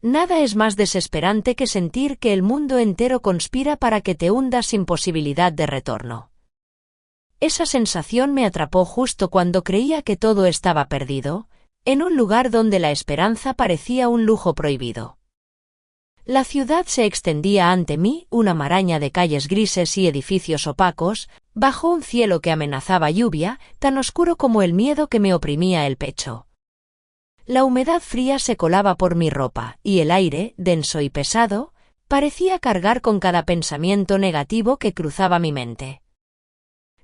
Nada es más desesperante que sentir que el mundo entero conspira para que te hundas sin posibilidad de retorno. Esa sensación me atrapó justo cuando creía que todo estaba perdido, en un lugar donde la esperanza parecía un lujo prohibido. La ciudad se extendía ante mí, una maraña de calles grises y edificios opacos, bajo un cielo que amenazaba lluvia, tan oscuro como el miedo que me oprimía el pecho. La humedad fría se colaba por mi ropa, y el aire, denso y pesado, parecía cargar con cada pensamiento negativo que cruzaba mi mente.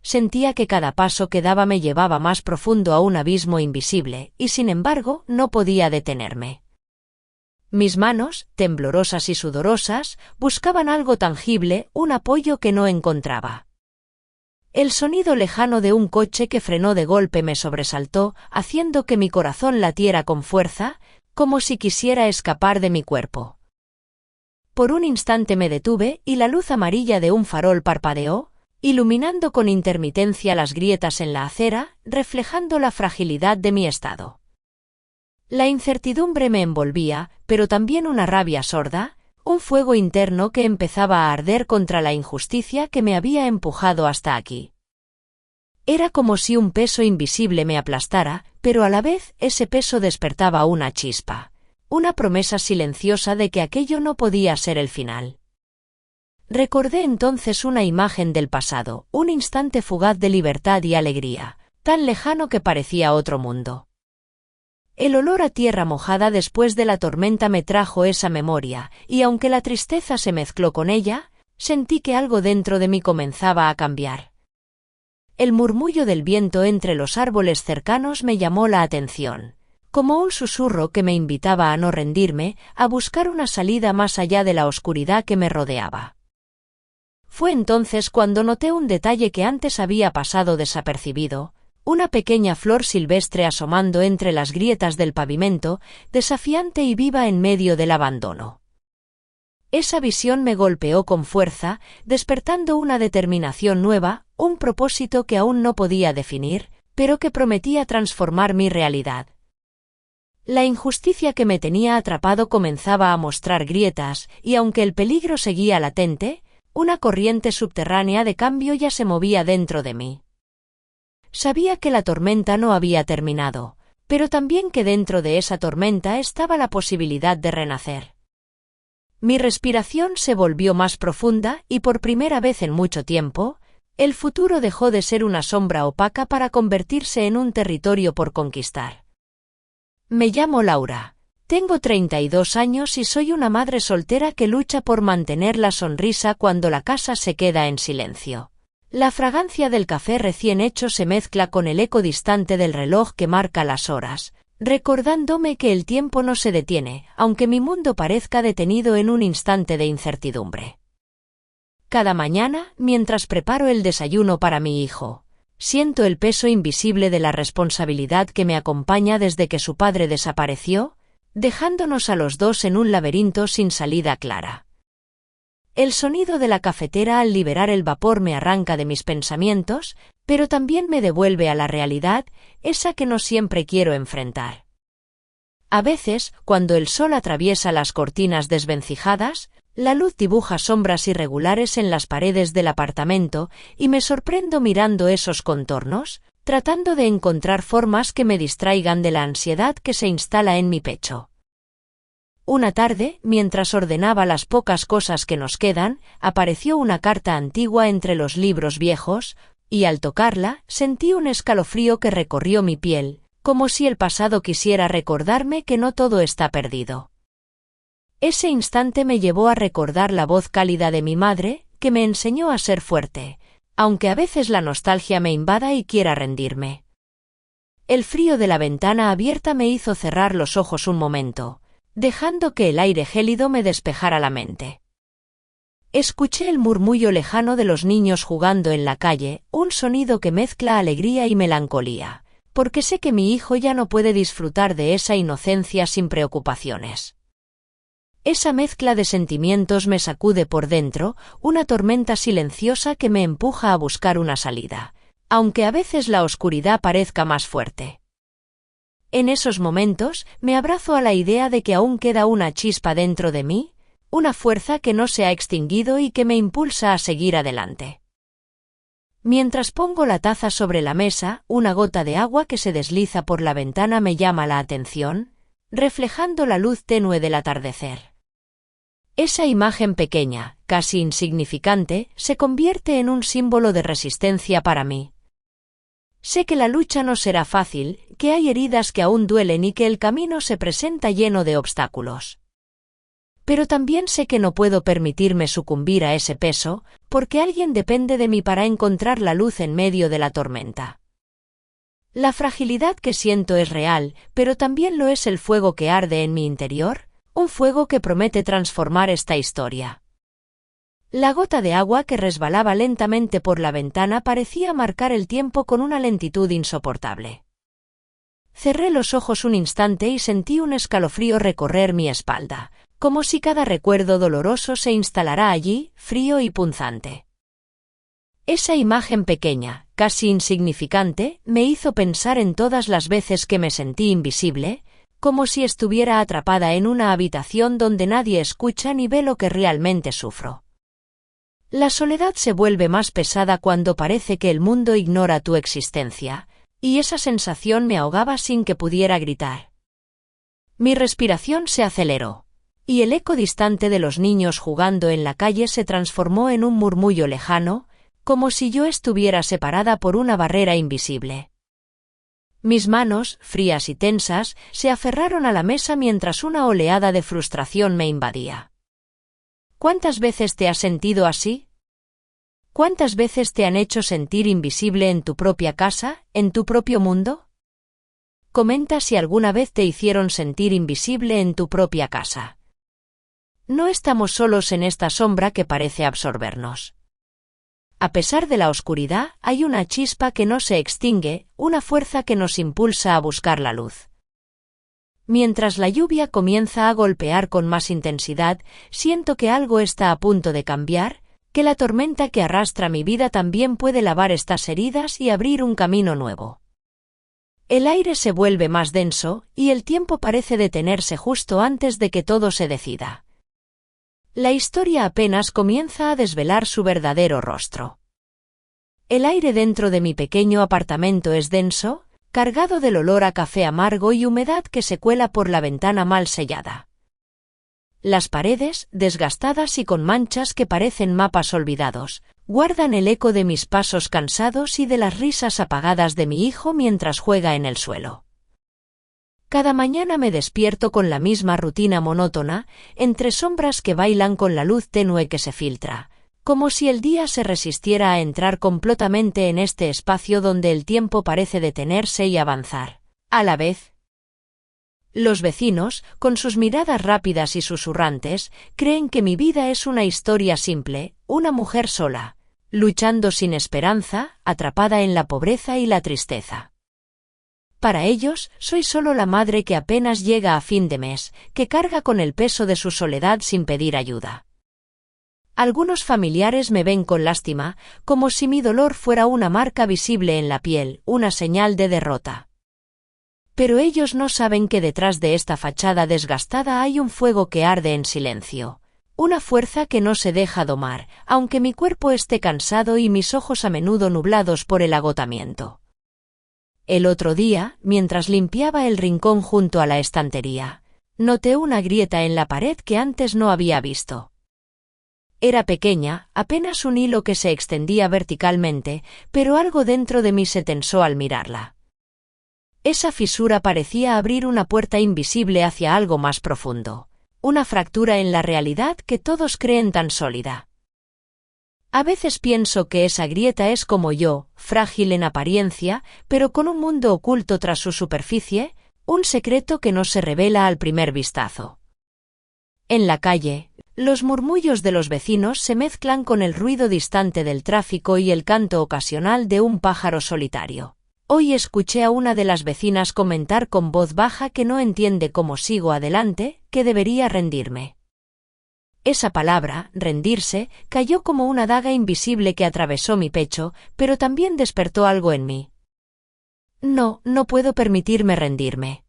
Sentía que cada paso que daba me llevaba más profundo a un abismo invisible, y sin embargo no podía detenerme. Mis manos, temblorosas y sudorosas, buscaban algo tangible, un apoyo que no encontraba. El sonido lejano de un coche que frenó de golpe me sobresaltó, haciendo que mi corazón latiera con fuerza, como si quisiera escapar de mi cuerpo. Por un instante me detuve y la luz amarilla de un farol parpadeó, iluminando con intermitencia las grietas en la acera, reflejando la fragilidad de mi estado. La incertidumbre me envolvía, pero también una rabia sorda, un fuego interno que empezaba a arder contra la injusticia que me había empujado hasta aquí. Era como si un peso invisible me aplastara, pero a la vez ese peso despertaba una chispa, una promesa silenciosa de que aquello no podía ser el final. Recordé entonces una imagen del pasado, un instante fugaz de libertad y alegría, tan lejano que parecía otro mundo. El olor a tierra mojada después de la tormenta me trajo esa memoria, y aunque la tristeza se mezcló con ella, sentí que algo dentro de mí comenzaba a cambiar. El murmullo del viento entre los árboles cercanos me llamó la atención, como un susurro que me invitaba a no rendirme, a buscar una salida más allá de la oscuridad que me rodeaba. Fue entonces cuando noté un detalle que antes había pasado desapercibido, una pequeña flor silvestre asomando entre las grietas del pavimento, desafiante y viva en medio del abandono. Esa visión me golpeó con fuerza, despertando una determinación nueva, un propósito que aún no podía definir, pero que prometía transformar mi realidad. La injusticia que me tenía atrapado comenzaba a mostrar grietas, y aunque el peligro seguía latente, una corriente subterránea de cambio ya se movía dentro de mí. Sabía que la tormenta no había terminado, pero también que dentro de esa tormenta estaba la posibilidad de renacer. Mi respiración se volvió más profunda y por primera vez en mucho tiempo, el futuro dejó de ser una sombra opaca para convertirse en un territorio por conquistar. Me llamo Laura. Tengo 32 años y soy una madre soltera que lucha por mantener la sonrisa cuando la casa se queda en silencio. La fragancia del café recién hecho se mezcla con el eco distante del reloj que marca las horas, recordándome que el tiempo no se detiene, aunque mi mundo parezca detenido en un instante de incertidumbre. Cada mañana, mientras preparo el desayuno para mi hijo, siento el peso invisible de la responsabilidad que me acompaña desde que su padre desapareció, dejándonos a los dos en un laberinto sin salida clara. El sonido de la cafetera al liberar el vapor me arranca de mis pensamientos, pero también me devuelve a la realidad, esa que no siempre quiero enfrentar. A veces, cuando el sol atraviesa las cortinas desvencijadas, la luz dibuja sombras irregulares en las paredes del apartamento y me sorprendo mirando esos contornos, tratando de encontrar formas que me distraigan de la ansiedad que se instala en mi pecho. Una tarde, mientras ordenaba las pocas cosas que nos quedan, apareció una carta antigua entre los libros viejos, y al tocarla, sentí un escalofrío que recorrió mi piel, como si el pasado quisiera recordarme que no todo está perdido. Ese instante me llevó a recordar la voz cálida de mi madre, que me enseñó a ser fuerte, aunque a veces la nostalgia me invada y quiera rendirme. El frío de la ventana abierta me hizo cerrar los ojos un momento, dejando que el aire gélido me despejara la mente. Escuché el murmullo lejano de los niños jugando en la calle, un sonido que mezcla alegría y melancolía, porque sé que mi hijo ya no puede disfrutar de esa inocencia sin preocupaciones. Esa mezcla de sentimientos me sacude por dentro, una tormenta silenciosa que me empuja a buscar una salida, aunque a veces la oscuridad parezca más fuerte. En esos momentos, me abrazo a la idea de que aún queda una chispa dentro de mí, una fuerza que no se ha extinguido y que me impulsa a seguir adelante. Mientras pongo la taza sobre la mesa, una gota de agua que se desliza por la ventana me llama la atención, reflejando la luz tenue del atardecer. Esa imagen pequeña, casi insignificante, se convierte en un símbolo de resistencia para mí. Sé que la lucha no será fácil, que hay heridas que aún duelen y que el camino se presenta lleno de obstáculos. Pero también sé que no puedo permitirme sucumbir a ese peso, porque alguien depende de mí para encontrar la luz en medio de la tormenta. La fragilidad que siento es real, pero también lo es el fuego que arde en mi interior, un fuego que promete transformar esta historia. La gota de agua que resbalaba lentamente por la ventana parecía marcar el tiempo con una lentitud insoportable. Cerré los ojos un instante y sentí un escalofrío recorrer mi espalda, como si cada recuerdo doloroso se instalara allí, frío y punzante. Esa imagen pequeña, casi insignificante, me hizo pensar en todas las veces que me sentí invisible, como si estuviera atrapada en una habitación donde nadie escucha ni ve lo que realmente sufro. La soledad se vuelve más pesada cuando parece que el mundo ignora tu existencia, y esa sensación me ahogaba sin que pudiera gritar. Mi respiración se aceleró, y el eco distante de los niños jugando en la calle se transformó en un murmullo lejano, como si yo estuviera separada por una barrera invisible. Mis manos, frías y tensas, se aferraron a la mesa mientras una oleada de frustración me invadía. ¿Cuántas veces te has sentido así? ¿Cuántas veces te han hecho sentir invisible en tu propia casa, en tu propio mundo? Comenta si alguna vez te hicieron sentir invisible en tu propia casa. No estamos solos en esta sombra que parece absorbernos. A pesar de la oscuridad, hay una chispa que no se extingue, una fuerza que nos impulsa a buscar la luz. Mientras la lluvia comienza a golpear con más intensidad, siento que algo está a punto de cambiar, que la tormenta que arrastra mi vida también puede lavar estas heridas y abrir un camino nuevo. El aire se vuelve más denso, y el tiempo parece detenerse justo antes de que todo se decida. La historia apenas comienza a desvelar su verdadero rostro. El aire dentro de mi pequeño apartamento es denso, cargado del olor a café amargo y humedad que se cuela por la ventana mal sellada. Las paredes, desgastadas y con manchas que parecen mapas olvidados, guardan el eco de mis pasos cansados y de las risas apagadas de mi hijo mientras juega en el suelo. Cada mañana me despierto con la misma rutina monótona, entre sombras que bailan con la luz tenue que se filtra, como si el día se resistiera a entrar completamente en este espacio donde el tiempo parece detenerse y avanzar, a la vez. Los vecinos, con sus miradas rápidas y susurrantes, creen que mi vida es una historia simple, una mujer sola, luchando sin esperanza, atrapada en la pobreza y la tristeza. Para ellos, soy solo la madre que apenas llega a fin de mes, que carga con el peso de su soledad sin pedir ayuda. Algunos familiares me ven con lástima, como si mi dolor fuera una marca visible en la piel, una señal de derrota. Pero ellos no saben que detrás de esta fachada desgastada hay un fuego que arde en silencio, una fuerza que no se deja domar, aunque mi cuerpo esté cansado y mis ojos a menudo nublados por el agotamiento. El otro día, mientras limpiaba el rincón junto a la estantería, noté una grieta en la pared que antes no había visto. Era pequeña, apenas un hilo que se extendía verticalmente, pero algo dentro de mí se tensó al mirarla. Esa fisura parecía abrir una puerta invisible hacia algo más profundo, una fractura en la realidad que todos creen tan sólida. A veces pienso que esa grieta es como yo, frágil en apariencia, pero con un mundo oculto tras su superficie, un secreto que no se revela al primer vistazo. En la calle, los murmullos de los vecinos se mezclan con el ruido distante del tráfico y el canto ocasional de un pájaro solitario. Hoy escuché a una de las vecinas comentar con voz baja que no entiende cómo sigo adelante, que debería rendirme. Esa palabra, rendirse, cayó como una daga invisible que atravesó mi pecho, pero también despertó algo en mí. No, no puedo permitirme rendirme.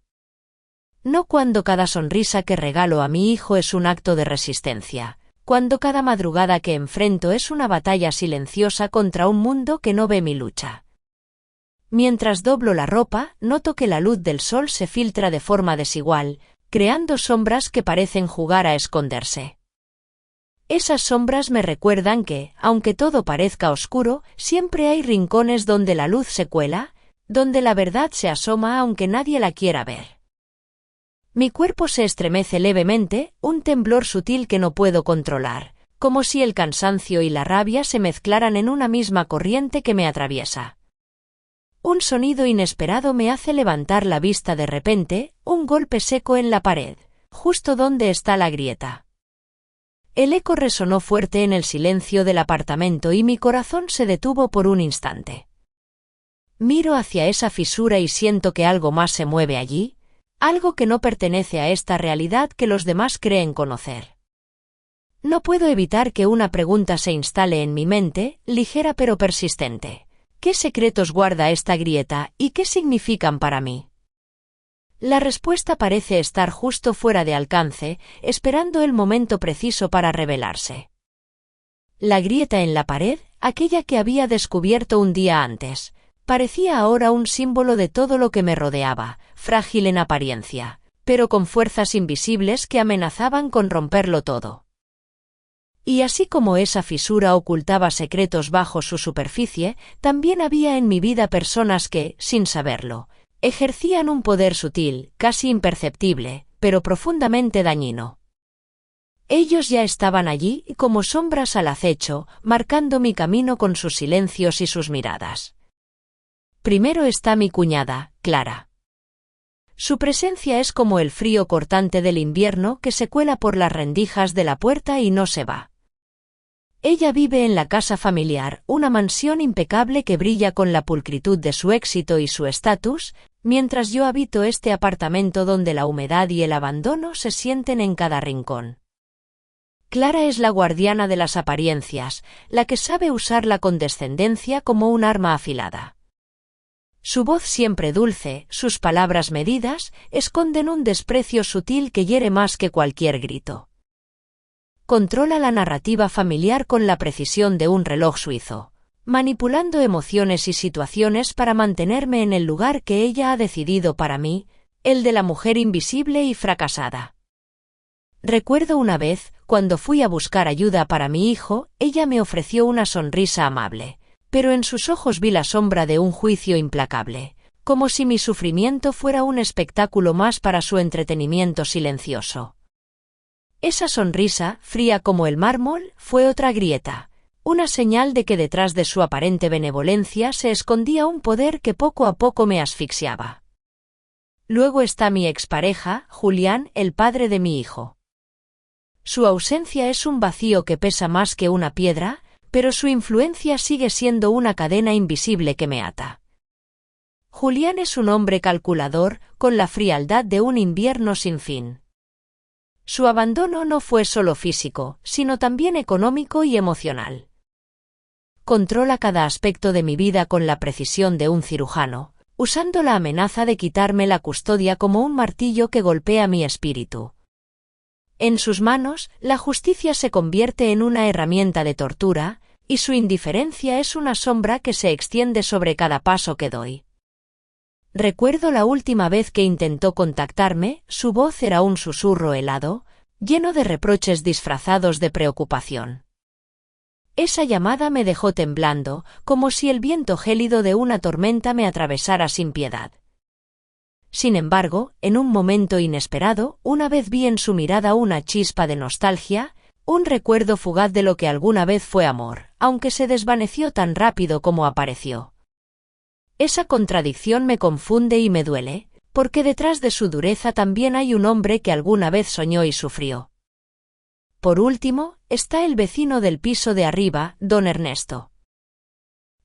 No cuando cada sonrisa que regalo a mi hijo es un acto de resistencia, cuando cada madrugada que enfrento es una batalla silenciosa contra un mundo que no ve mi lucha. Mientras doblo la ropa, noto que la luz del sol se filtra de forma desigual, creando sombras que parecen jugar a esconderse. Esas sombras me recuerdan que, aunque todo parezca oscuro, siempre hay rincones donde la luz se cuela, donde la verdad se asoma aunque nadie la quiera ver. Mi cuerpo se estremece levemente, un temblor sutil que no puedo controlar, como si el cansancio y la rabia se mezclaran en una misma corriente que me atraviesa. Un sonido inesperado me hace levantar la vista de repente, un golpe seco en la pared, justo donde está la grieta. El eco resonó fuerte en el silencio del apartamento y mi corazón se detuvo por un instante. Miro hacia esa fisura y siento que algo más se mueve allí, algo que no pertenece a esta realidad que los demás creen conocer. No puedo evitar que una pregunta se instale en mi mente, ligera pero persistente. ¿Qué secretos guarda esta grieta y qué significan para mí? La respuesta parece estar justo fuera de alcance, esperando el momento preciso para revelarse. La grieta en la pared, aquella que había descubierto un día antes, parecía ahora un símbolo de todo lo que me rodeaba, frágil en apariencia, pero con fuerzas invisibles que amenazaban con romperlo todo. Y así como esa fisura ocultaba secretos bajo su superficie, también había en mi vida personas que, sin saberlo, ejercían un poder sutil, casi imperceptible, pero profundamente dañino. Ellos ya estaban allí, como sombras al acecho, marcando mi camino con sus silencios y sus miradas. Primero está mi cuñada, Clara. Su presencia es como el frío cortante del invierno que se cuela por las rendijas de la puerta y no se va. Ella vive en la casa familiar, una mansión impecable que brilla con la pulcritud de su éxito y su estatus, mientras yo habito este apartamento donde la humedad y el abandono se sienten en cada rincón. Clara es la guardiana de las apariencias, la que sabe usar la condescendencia como un arma afilada. Su voz siempre dulce, sus palabras medidas, esconden un desprecio sutil que hiere más que cualquier grito. Controla la narrativa familiar con la precisión de un reloj suizo, manipulando emociones y situaciones para mantenerme en el lugar que ella ha decidido para mí, el de la mujer invisible y fracasada. Recuerdo una vez, cuando fui a buscar ayuda para mi hijo, ella me ofreció una sonrisa amable, pero en sus ojos vi la sombra de un juicio implacable, como si mi sufrimiento fuera un espectáculo más para su entretenimiento silencioso. Esa sonrisa, fría como el mármol, fue otra grieta, una señal de que detrás de su aparente benevolencia se escondía un poder que poco a poco me asfixiaba. Luego está mi expareja, Julián, el padre de mi hijo. Su ausencia es un vacío que pesa más que una piedra, pero su influencia sigue siendo una cadena invisible que me ata. Julián es un hombre calculador, con la frialdad de un invierno sin fin. Su abandono no fue solo físico, sino también económico y emocional. Controla cada aspecto de mi vida con la precisión de un cirujano, usando la amenaza de quitarme la custodia como un martillo que golpea mi espíritu. En sus manos, la justicia se convierte en una herramienta de tortura, y su indiferencia es una sombra que se extiende sobre cada paso que doy. Recuerdo la última vez que intentó contactarme, su voz era un susurro helado, lleno de reproches disfrazados de preocupación. Esa llamada me dejó temblando, como si el viento gélido de una tormenta me atravesara sin piedad. Sin embargo, en un momento inesperado, una vez vi en su mirada una chispa de nostalgia, un recuerdo fugaz de lo que alguna vez fue amor, aunque se desvaneció tan rápido como apareció. Esa contradicción me confunde y me duele, porque detrás de su dureza también hay un hombre que alguna vez soñó y sufrió. Por último, está el vecino del piso de arriba, don Ernesto.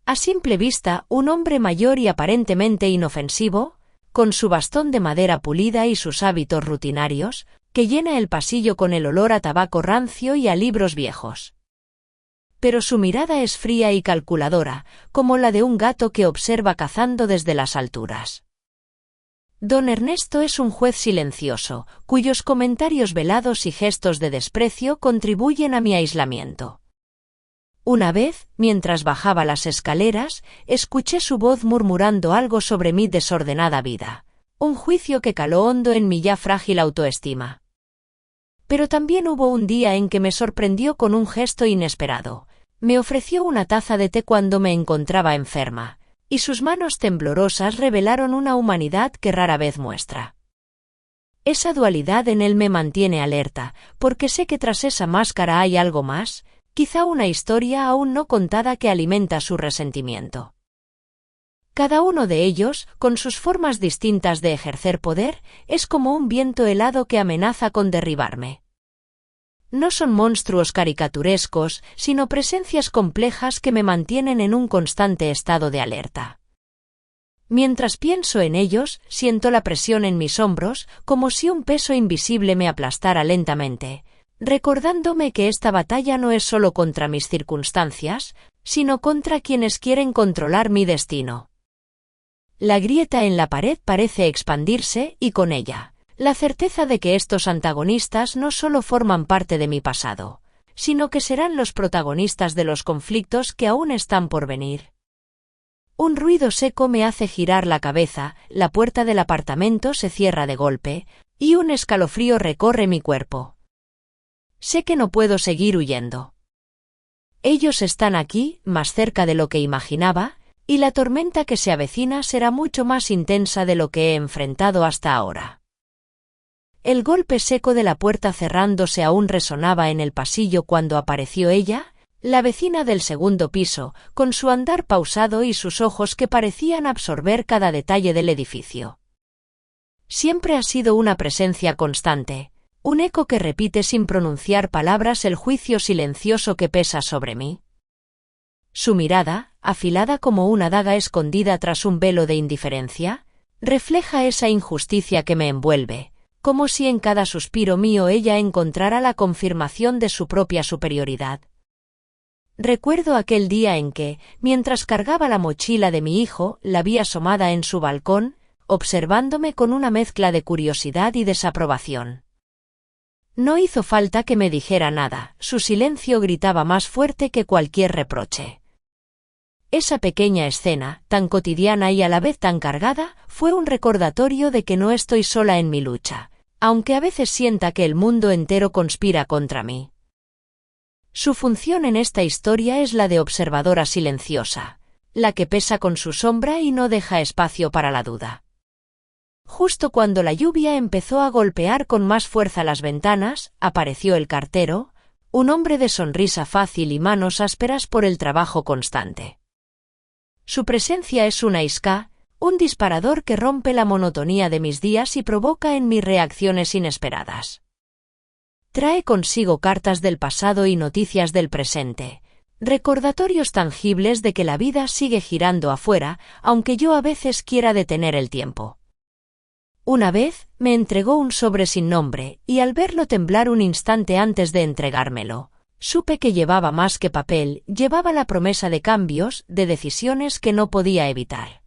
A simple vista, un hombre mayor y aparentemente inofensivo, con su bastón de madera pulida y sus hábitos rutinarios, que llena el pasillo con el olor a tabaco rancio y a libros viejos. pero su mirada es fría y calculadora, como la de un gato que observa cazando desde las alturas. Don Ernesto es un juez silencioso, cuyos comentarios velados y gestos de desprecio contribuyen a mi aislamiento. Una vez, mientras bajaba las escaleras, escuché su voz murmurando algo sobre mi desordenada vida, un juicio que caló hondo en mi ya frágil autoestima. Pero también hubo un día en que me sorprendió con un gesto inesperado. Me ofreció una taza de té cuando me encontraba enferma, y sus manos temblorosas revelaron una humanidad que rara vez muestra. Esa dualidad en él me mantiene alerta, porque sé que tras esa máscara hay algo más, quizá una historia aún no contada que alimenta su resentimiento. Cada uno de ellos, con sus formas distintas de ejercer poder, es como un viento helado que amenaza con derribarme. No son monstruos caricaturescos, sino presencias complejas que me mantienen en un constante estado de alerta. Mientras pienso en ellos, siento la presión en mis hombros, como si un peso invisible me aplastara lentamente, recordándome que esta batalla no es solo contra mis circunstancias, sino contra quienes quieren controlar mi destino. La grieta en la pared parece expandirse, y con ella, la certeza de que estos antagonistas no solo forman parte de mi pasado, sino que serán los protagonistas de los conflictos que aún están por venir. Un ruido seco me hace girar la cabeza, la puerta del apartamento se cierra de golpe, y un escalofrío recorre mi cuerpo. Sé que no puedo seguir huyendo. Ellos están aquí, más cerca de lo que imaginaba, y la tormenta que se avecina será mucho más intensa de lo que he enfrentado hasta ahora. El golpe seco de la puerta cerrándose aún resonaba en el pasillo cuando apareció ella, la vecina del segundo piso, con su andar pausado y sus ojos que parecían absorber cada detalle del edificio. Siempre ha sido una presencia constante, un eco que repite sin pronunciar palabras el juicio silencioso que pesa sobre mí. Su mirada, afilada como una daga escondida tras un velo de indiferencia, refleja esa injusticia que me envuelve, como si en cada suspiro mío ella encontrara la confirmación de su propia superioridad. Recuerdo aquel día en que, mientras cargaba la mochila de mi hijo, la vi asomada en su balcón, observándome con una mezcla de curiosidad y desaprobación. No hizo falta que me dijera nada, su silencio gritaba más fuerte que cualquier reproche. Esa pequeña escena, tan cotidiana y a la vez tan cargada, fue un recordatorio de que no estoy sola en mi lucha, aunque a veces sienta que el mundo entero conspira contra mí. Su función en esta historia es la de observadora silenciosa, la que pesa con su sombra y no deja espacio para la duda. Justo cuando la lluvia empezó a golpear con más fuerza las ventanas, apareció el cartero, un hombre de sonrisa fácil y manos ásperas por el trabajo constante. Su presencia es una isca, un disparador que rompe la monotonía de mis días y provoca en mí reacciones inesperadas. Trae consigo cartas del pasado y noticias del presente, recordatorios tangibles de que la vida sigue girando afuera, aunque yo a veces quiera detener el tiempo. Una vez, me entregó un sobre sin nombre, y al verlo temblar un instante antes de entregármelo, supe que llevaba más que papel, llevaba la promesa de cambios, de decisiones que no podía evitar.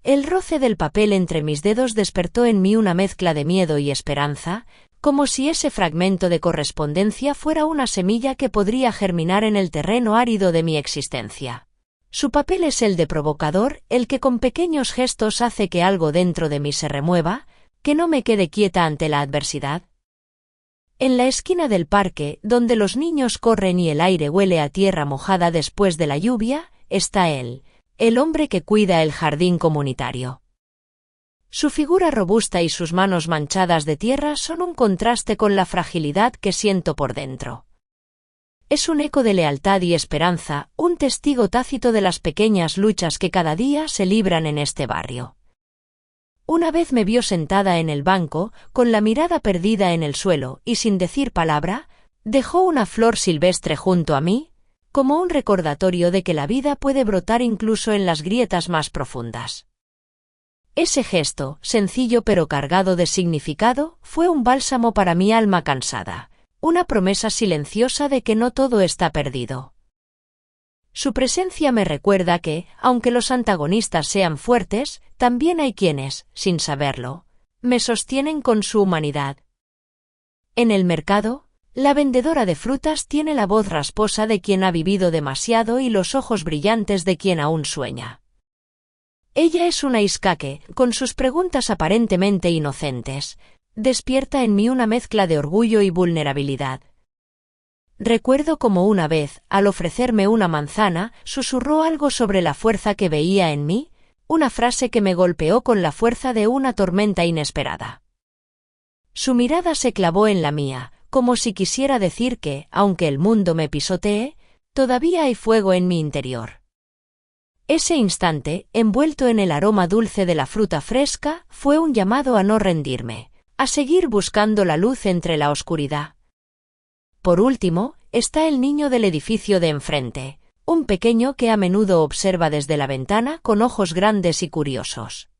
El roce del papel entre mis dedos despertó en mí una mezcla de miedo y esperanza, como si ese fragmento de correspondencia fuera una semilla que podría germinar en el terreno árido de mi existencia. Su papel es el de provocador, el que con pequeños gestos hace que algo dentro de mí se remueva, que no me quede quieta ante la adversidad. En la esquina del parque, donde los niños corren y el aire huele a tierra mojada después de la lluvia, está él, el hombre que cuida el jardín comunitario. Su figura robusta y sus manos manchadas de tierra son un contraste con la fragilidad que siento por dentro. Es un eco de lealtad y esperanza, un testigo tácito de las pequeñas luchas que cada día se libran en este barrio. Una vez me vio sentada en el banco, con la mirada perdida en el suelo, y sin decir palabra, dejó una flor silvestre junto a mí, como un recordatorio de que la vida puede brotar incluso en las grietas más profundas. Ese gesto, sencillo pero cargado de significado, fue un bálsamo para mi alma cansada, una promesa silenciosa de que no todo está perdido. Su presencia me recuerda que, aunque los antagonistas sean fuertes, también hay quienes, sin saberlo, me sostienen con su humanidad. En el mercado, la vendedora de frutas tiene la voz rasposa de quien ha vivido demasiado y los ojos brillantes de quien aún sueña. Ella es una isca que, con sus preguntas aparentemente inocentes, despierta en mí una mezcla de orgullo y vulnerabilidad. Recuerdo como una vez, al ofrecerme una manzana, susurró algo sobre la fuerza que veía en mí, una frase que me golpeó con la fuerza de una tormenta inesperada. Su mirada se clavó en la mía, como si quisiera decir que, aunque el mundo me pisotee, todavía hay fuego en mi interior. Ese instante, envuelto en el aroma dulce de la fruta fresca, fue un llamado a no rendirme, a seguir buscando la luz entre la oscuridad. Por último, está el niño del edificio de enfrente, un pequeño que a menudo observa desde la ventana con ojos grandes y curiosos.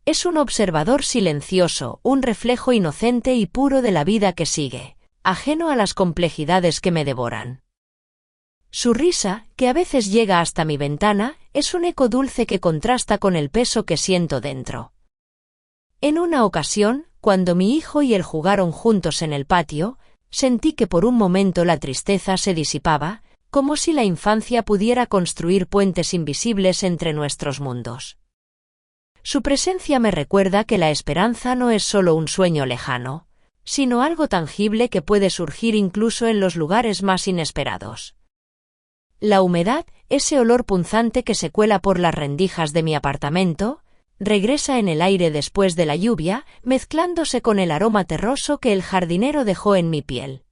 Es un observador silencioso, un reflejo inocente y puro de la vida que sigue, ajeno a las complejidades que me devoran. Su risa, que a veces llega hasta mi ventana, es un eco dulce que contrasta con el peso que siento dentro. En una ocasión, cuando mi hijo y él jugaron juntos en el patio, sentí que por un momento la tristeza se disipaba, como si la infancia pudiera construir puentes invisibles entre nuestros mundos. Su presencia me recuerda que la esperanza no es solo un sueño lejano, sino algo tangible que puede surgir incluso en los lugares más inesperados. La humedad, ese olor punzante que se cuela por las rendijas de mi apartamento, regresa en el aire después de la lluvia, mezclándose con el aroma terroso que el jardinero dejó en mi piel.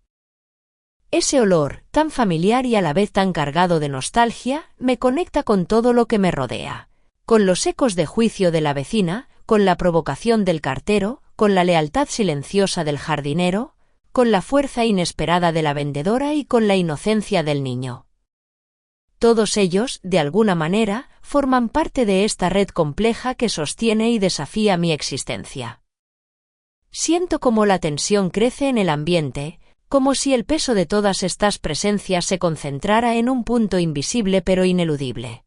Ese olor, tan familiar y a la vez tan cargado de nostalgia, me conecta con todo lo que me rodea, con los ecos de juicio de la vecina, con la provocación del cartero, con la lealtad silenciosa del jardinero, con la fuerza inesperada de la vendedora y con la inocencia del niño. Todos ellos, de alguna manera, forman parte de esta red compleja que sostiene y desafía mi existencia. Siento como la tensión crece en el ambiente, como si el peso de todas estas presencias se concentrara en un punto invisible pero ineludible.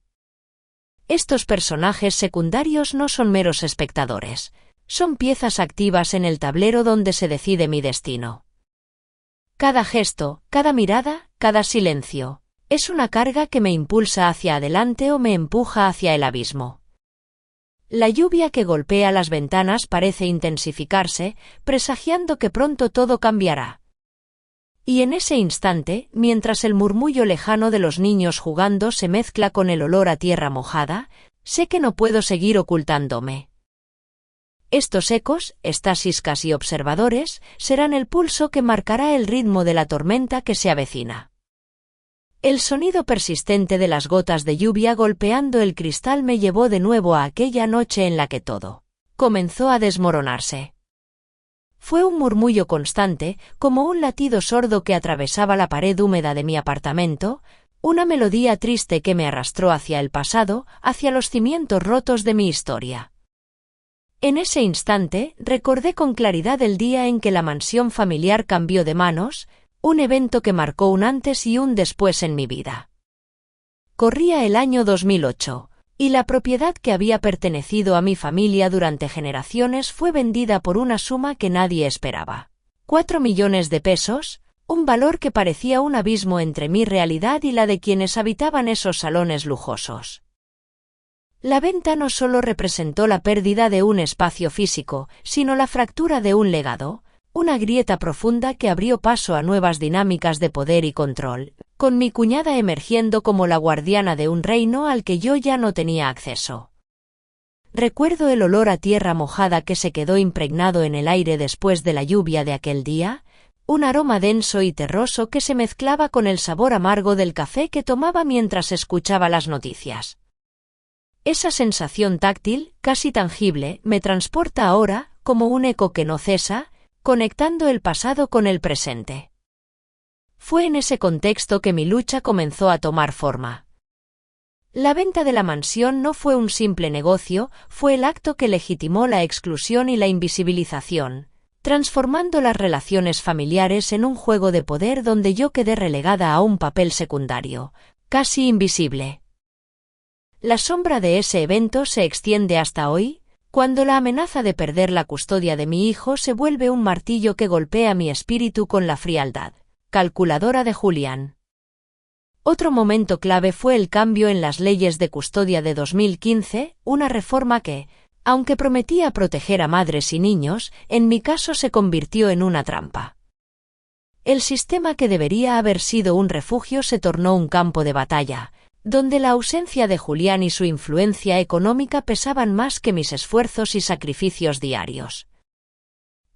Estos personajes secundarios no son meros espectadores, son piezas activas en el tablero donde se decide mi destino. Cada gesto, cada mirada, cada silencio, es una carga que me impulsa hacia adelante o me empuja hacia el abismo. La lluvia que golpea las ventanas parece intensificarse, presagiando que pronto todo cambiará. Y en ese instante, mientras el murmullo lejano de los niños jugando se mezcla con el olor a tierra mojada, sé que no puedo seguir ocultándome. Estos ecos, estas iscas y observadores, serán el pulso que marcará el ritmo de la tormenta que se avecina. El sonido persistente de las gotas de lluvia golpeando el cristal me llevó de nuevo a aquella noche en la que todo comenzó a desmoronarse. Fue un murmullo constante, como un latido sordo que atravesaba la pared húmeda de mi apartamento, una melodía triste que me arrastró hacia el pasado, hacia los cimientos rotos de mi historia. En ese instante, recordé con claridad el día en que la mansión familiar cambió de manos, un evento que marcó un antes y un después en mi vida. Corría el año 2008, y la propiedad que había pertenecido a mi familia durante generaciones fue vendida por una suma que nadie esperaba. 4 millones de pesos, un valor que parecía un abismo entre mi realidad y la de quienes habitaban esos salones lujosos. La venta no solo representó la pérdida de un espacio físico, sino la fractura de un legado, una grieta profunda que abrió paso a nuevas dinámicas de poder y control, con mi cuñada emergiendo como la guardiana de un reino al que yo ya no tenía acceso. Recuerdo el olor a tierra mojada que se quedó impregnado en el aire después de la lluvia de aquel día, un aroma denso y terroso que se mezclaba con el sabor amargo del café que tomaba mientras escuchaba las noticias. Esa sensación táctil, casi tangible, me transporta ahora, como un eco que no cesa, conectando el pasado con el presente. Fue en ese contexto que mi lucha comenzó a tomar forma. La venta de la mansión no fue un simple negocio, fue el acto que legitimó la exclusión y la invisibilización, transformando las relaciones familiares en un juego de poder donde yo quedé relegada a un papel secundario, casi invisible. La sombra de ese evento se extiende hasta hoy, cuando la amenaza de perder la custodia de mi hijo se vuelve un martillo que golpea mi espíritu con la frialdad calculadora de Julián. Otro momento clave fue el cambio en las leyes de custodia de 2015, una reforma que, aunque prometía proteger a madres y niños, en mi caso se convirtió en una trampa. El sistema que debería haber sido un refugio se tornó un campo de batalla, donde la ausencia de Julián y su influencia económica pesaban más que mis esfuerzos y sacrificios diarios.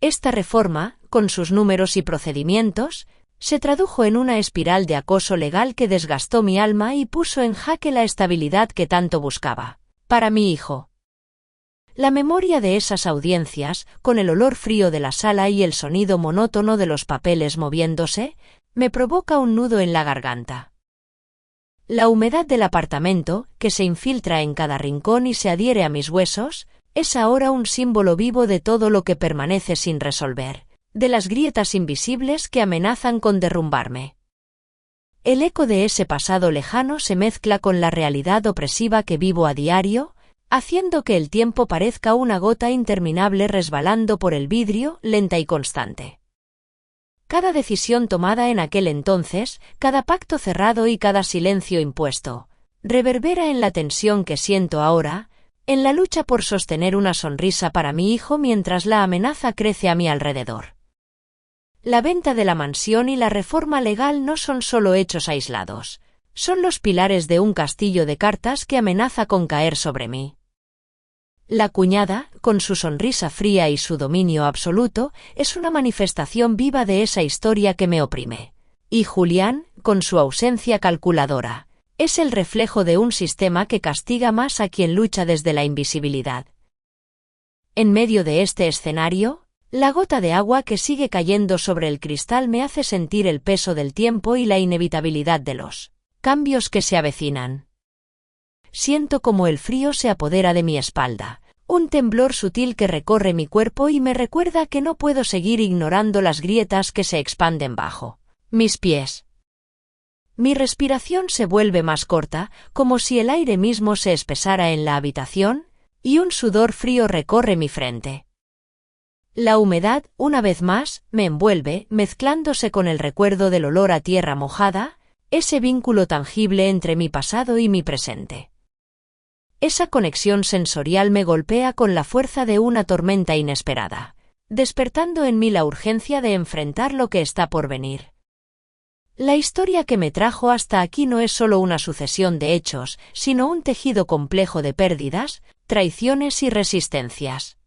Esta reforma, con sus números y procedimientos, se tradujo en una espiral de acoso legal que desgastó mi alma y puso en jaque la estabilidad que tanto buscaba, para mi hijo. La memoria de esas audiencias, con el olor frío de la sala y el sonido monótono de los papeles moviéndose, me provoca un nudo en la garganta. La humedad del apartamento, que se infiltra en cada rincón y se adhiere a mis huesos, es ahora un símbolo vivo de todo lo que permanece sin resolver, de las grietas invisibles que amenazan con derrumbarme. El eco de ese pasado lejano se mezcla con la realidad opresiva que vivo a diario, haciendo que el tiempo parezca una gota interminable resbalando por el vidrio, lenta y constante. Cada decisión tomada en aquel entonces, cada pacto cerrado y cada silencio impuesto, reverbera en la tensión que siento ahora, en la lucha por sostener una sonrisa para mi hijo mientras la amenaza crece a mi alrededor. La venta de la mansión y la reforma legal no son solo hechos aislados, son los pilares de un castillo de cartas que amenaza con caer sobre mí. La cuñada, con su sonrisa fría y su dominio absoluto, es una manifestación viva de esa historia que me oprime. Y Julián, con su ausencia calculadora, es el reflejo de un sistema que castiga más a quien lucha desde la invisibilidad. En medio de este escenario, la gota de agua que sigue cayendo sobre el cristal me hace sentir el peso del tiempo y la inevitabilidad de los cambios que se avecinan. Siento como el frío se apodera de mi espalda, un temblor sutil que recorre mi cuerpo y me recuerda que no puedo seguir ignorando las grietas que se expanden bajo mis pies. Mi respiración se vuelve más corta, como si el aire mismo se espesara en la habitación, y un sudor frío recorre mi frente. La humedad, una vez más, me envuelve, mezclándose con el recuerdo del olor a tierra mojada, ese vínculo tangible entre mi pasado y mi presente. Esa conexión sensorial me golpea con la fuerza de una tormenta inesperada, despertando en mí la urgencia de enfrentar lo que está por venir. La historia que me trajo hasta aquí no es solo una sucesión de hechos, sino un tejido complejo de pérdidas, traiciones y resistencias.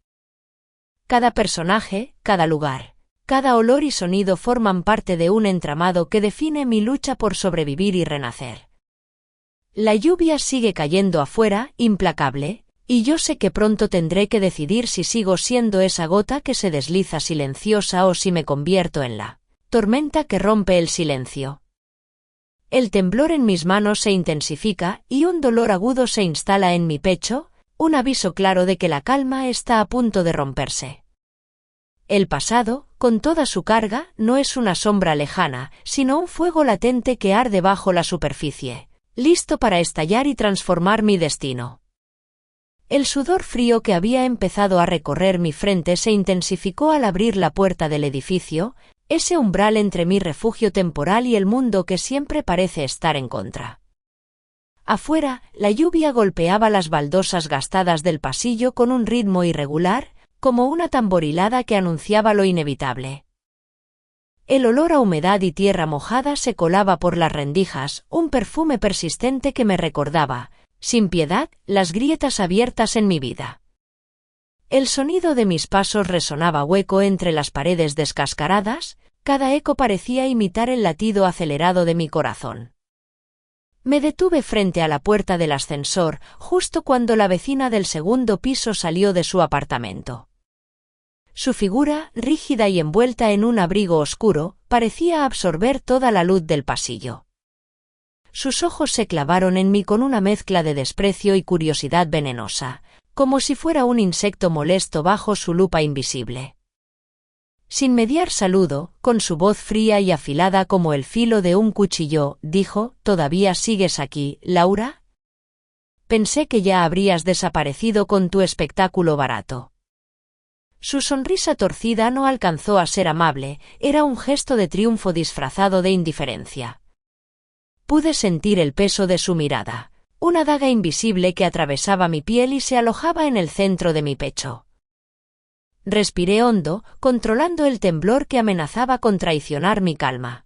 Cada personaje, cada lugar, cada olor y sonido forman parte de un entramado que define mi lucha por sobrevivir y renacer. La lluvia sigue cayendo afuera, implacable, y yo sé que pronto tendré que decidir si sigo siendo esa gota que se desliza silenciosa o si me convierto en la tormenta que rompe el silencio. El temblor en mis manos se intensifica y un dolor agudo se instala en mi pecho, un aviso claro de que la calma está a punto de romperse. El pasado, con toda su carga, no es una sombra lejana, sino un fuego latente que arde bajo la superficie, listo para estallar y transformar mi destino. El sudor frío que había empezado a recorrer mi frente se intensificó al abrir la puerta del edificio, ese umbral entre mi refugio temporal y el mundo que siempre parece estar en contra. Afuera, la lluvia golpeaba las baldosas gastadas del pasillo con un ritmo irregular, como una tamborilada que anunciaba lo inevitable. El olor a humedad y tierra mojada se colaba por las rendijas, un perfume persistente que me recordaba, sin piedad, las grietas abiertas en mi vida. El sonido de mis pasos resonaba hueco entre las paredes descascaradas, cada eco parecía imitar el latido acelerado de mi corazón. Me detuve frente a la puerta del ascensor, justo cuando la vecina del segundo piso salió de su apartamento. Su figura, rígida y envuelta en un abrigo oscuro, parecía absorber toda la luz del pasillo. Sus ojos se clavaron en mí con una mezcla de desprecio y curiosidad venenosa, como si fuera un insecto molesto bajo su lupa invisible. Sin mediar saludo, con su voz fría y afilada como el filo de un cuchillo, dijo: «¿Todavía sigues aquí, Laura? Pensé que ya habrías desaparecido con tu espectáculo barato». Su sonrisa torcida no alcanzó a ser amable, era un gesto de triunfo disfrazado de indiferencia. Pude sentir el peso de su mirada, una daga invisible que atravesaba mi piel y se alojaba en el centro de mi pecho. Respiré hondo, controlando el temblor que amenazaba con traicionar mi calma.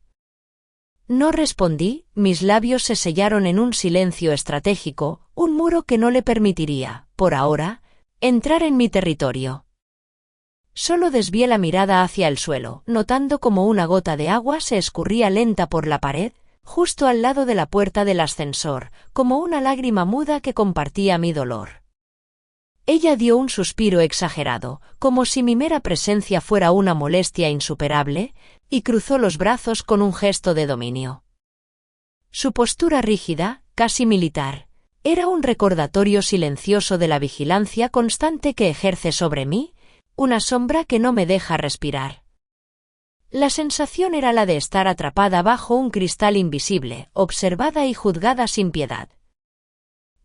No respondí, mis labios se sellaron en un silencio estratégico, un muro que no le permitiría, por ahora, entrar en mi territorio. Solo desvié la mirada hacia el suelo, notando cómo una gota de agua se escurría lenta por la pared, justo al lado de la puerta del ascensor, como una lágrima muda que compartía mi dolor. Ella dio un suspiro exagerado, como si mi mera presencia fuera una molestia insuperable, y cruzó los brazos con un gesto de dominio. Su postura rígida, casi militar, era un recordatorio silencioso de la vigilancia constante que ejerce sobre mí, una sombra que no me deja respirar. La sensación era la de estar atrapada bajo un cristal invisible, observada y juzgada sin piedad.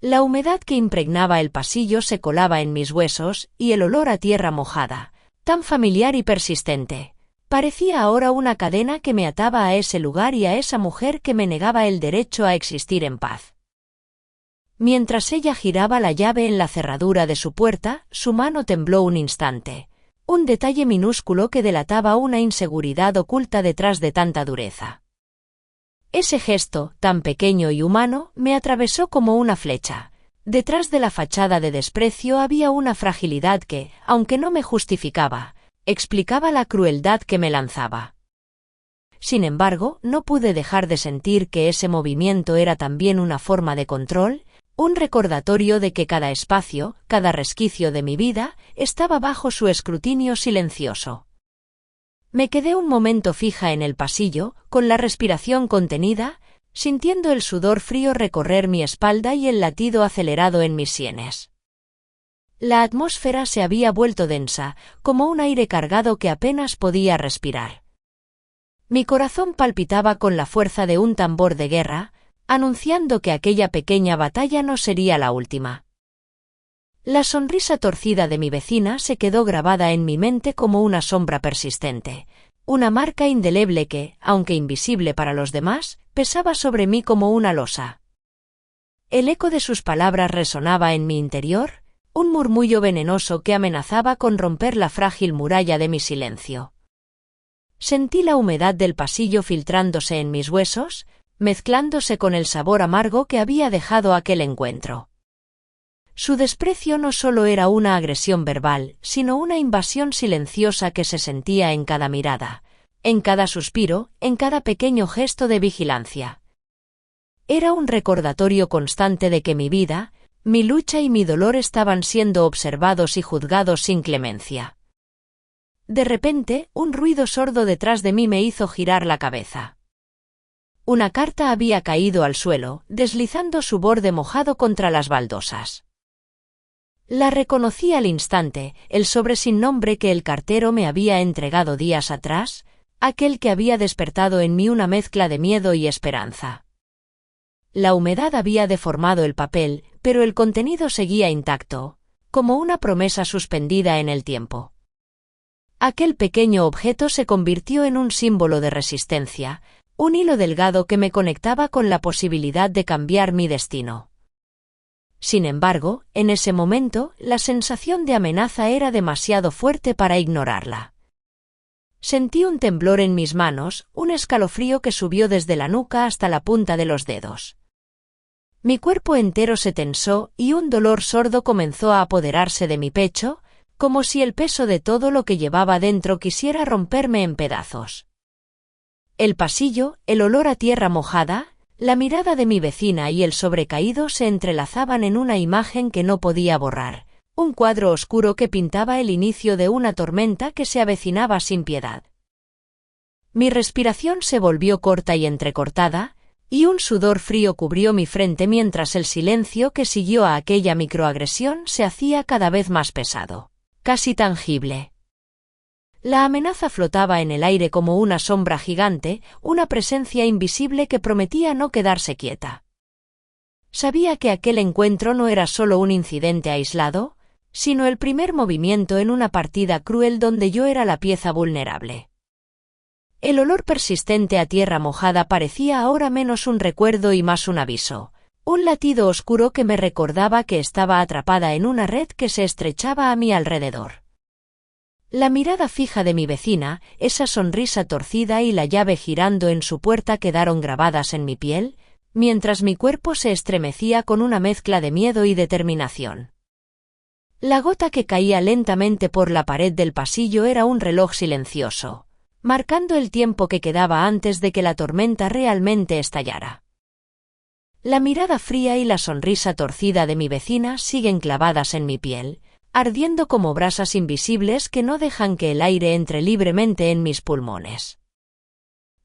La humedad que impregnaba el pasillo se colaba en mis huesos, y el olor a tierra mojada, tan familiar y persistente, parecía ahora una cadena que me ataba a ese lugar y a esa mujer que me negaba el derecho a existir en paz. Mientras ella giraba la llave en la cerradura de su puerta, su mano tembló un instante, un detalle minúsculo que delataba una inseguridad oculta detrás de tanta dureza. Ese gesto, tan pequeño y humano, me atravesó como una flecha. Detrás de la fachada de desprecio había una fragilidad que, aunque no me justificaba, explicaba la crueldad que me lanzaba. Sin embargo, no pude dejar de sentir que ese movimiento era también una forma de control, un recordatorio de que cada espacio, cada resquicio de mi vida, estaba bajo su escrutinio silencioso. Me quedé un momento fija en el pasillo, con la respiración contenida, sintiendo el sudor frío recorrer mi espalda y el latido acelerado en mis sienes. La atmósfera se había vuelto densa, como un aire cargado que apenas podía respirar. Mi corazón palpitaba con la fuerza de un tambor de guerra, anunciando que aquella pequeña batalla no sería la última. La sonrisa torcida de mi vecina se quedó grabada en mi mente como una sombra persistente, una marca indeleble que, aunque invisible para los demás, pesaba sobre mí como una losa. El eco de sus palabras resonaba en mi interior, un murmullo venenoso que amenazaba con romper la frágil muralla de mi silencio. Sentí la humedad del pasillo filtrándose en mis huesos, mezclándose con el sabor amargo que había dejado aquel encuentro. Su desprecio no solo era una agresión verbal, sino una invasión silenciosa que se sentía en cada mirada, en cada suspiro, en cada pequeño gesto de vigilancia. Era un recordatorio constante de que mi vida, mi lucha y mi dolor estaban siendo observados y juzgados sin clemencia. De repente, un ruido sordo detrás de mí me hizo girar la cabeza. Una carta había caído al suelo, deslizando su borde mojado contra las baldosas. La reconocí al instante, el sobre sin nombre que el cartero me había entregado días atrás, aquel que había despertado en mí una mezcla de miedo y esperanza. La humedad había deformado el papel, pero el contenido seguía intacto, como una promesa suspendida en el tiempo. Aquel pequeño objeto se convirtió en un símbolo de resistencia, un hilo delgado que me conectaba con la posibilidad de cambiar mi destino. Sin embargo, en ese momento, la sensación de amenaza era demasiado fuerte para ignorarla. Sentí un temblor en mis manos, un escalofrío que subió desde la nuca hasta la punta de los dedos. Mi cuerpo entero se tensó y un dolor sordo comenzó a apoderarse de mi pecho, como si el peso de todo lo que llevaba dentro quisiera romperme en pedazos. El pasillo, el olor a tierra mojada, la mirada de mi vecina y el sobrecaído se entrelazaban en una imagen que no podía borrar, un cuadro oscuro que pintaba el inicio de una tormenta que se avecinaba sin piedad. Mi respiración se volvió corta y entrecortada, y un sudor frío cubrió mi frente mientras el silencio que siguió a aquella microagresión se hacía cada vez más pesado, casi tangible. La amenaza flotaba en el aire como una sombra gigante, una presencia invisible que prometía no quedarse quieta. Sabía que aquel encuentro no era solo un incidente aislado, sino el primer movimiento en una partida cruel donde yo era la pieza vulnerable. El olor persistente a tierra mojada parecía ahora menos un recuerdo y más un aviso, un latido oscuro que me recordaba que estaba atrapada en una red que se estrechaba a mi alrededor. La mirada fija de mi vecina, esa sonrisa torcida y la llave girando en su puerta quedaron grabadas en mi piel, mientras mi cuerpo se estremecía con una mezcla de miedo y determinación. La gota que caía lentamente por la pared del pasillo era un reloj silencioso, marcando el tiempo que quedaba antes de que la tormenta realmente estallara. La mirada fría y la sonrisa torcida de mi vecina siguen clavadas en mi piel, ardiendo como brasas invisibles que no dejan que el aire entre libremente en mis pulmones.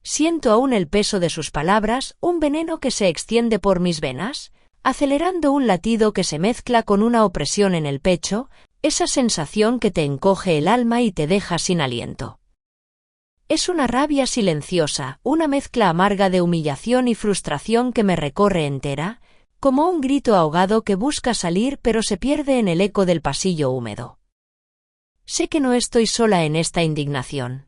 Siento aún el peso de sus palabras, un veneno que se extiende por mis venas, acelerando un latido que se mezcla con una opresión en el pecho, esa sensación que te encoge el alma y te deja sin aliento. Es una rabia silenciosa, una mezcla amarga de humillación y frustración que me recorre entera, como un grito ahogado que busca salir pero se pierde en el eco del pasillo húmedo. Sé que no estoy sola en esta indignación.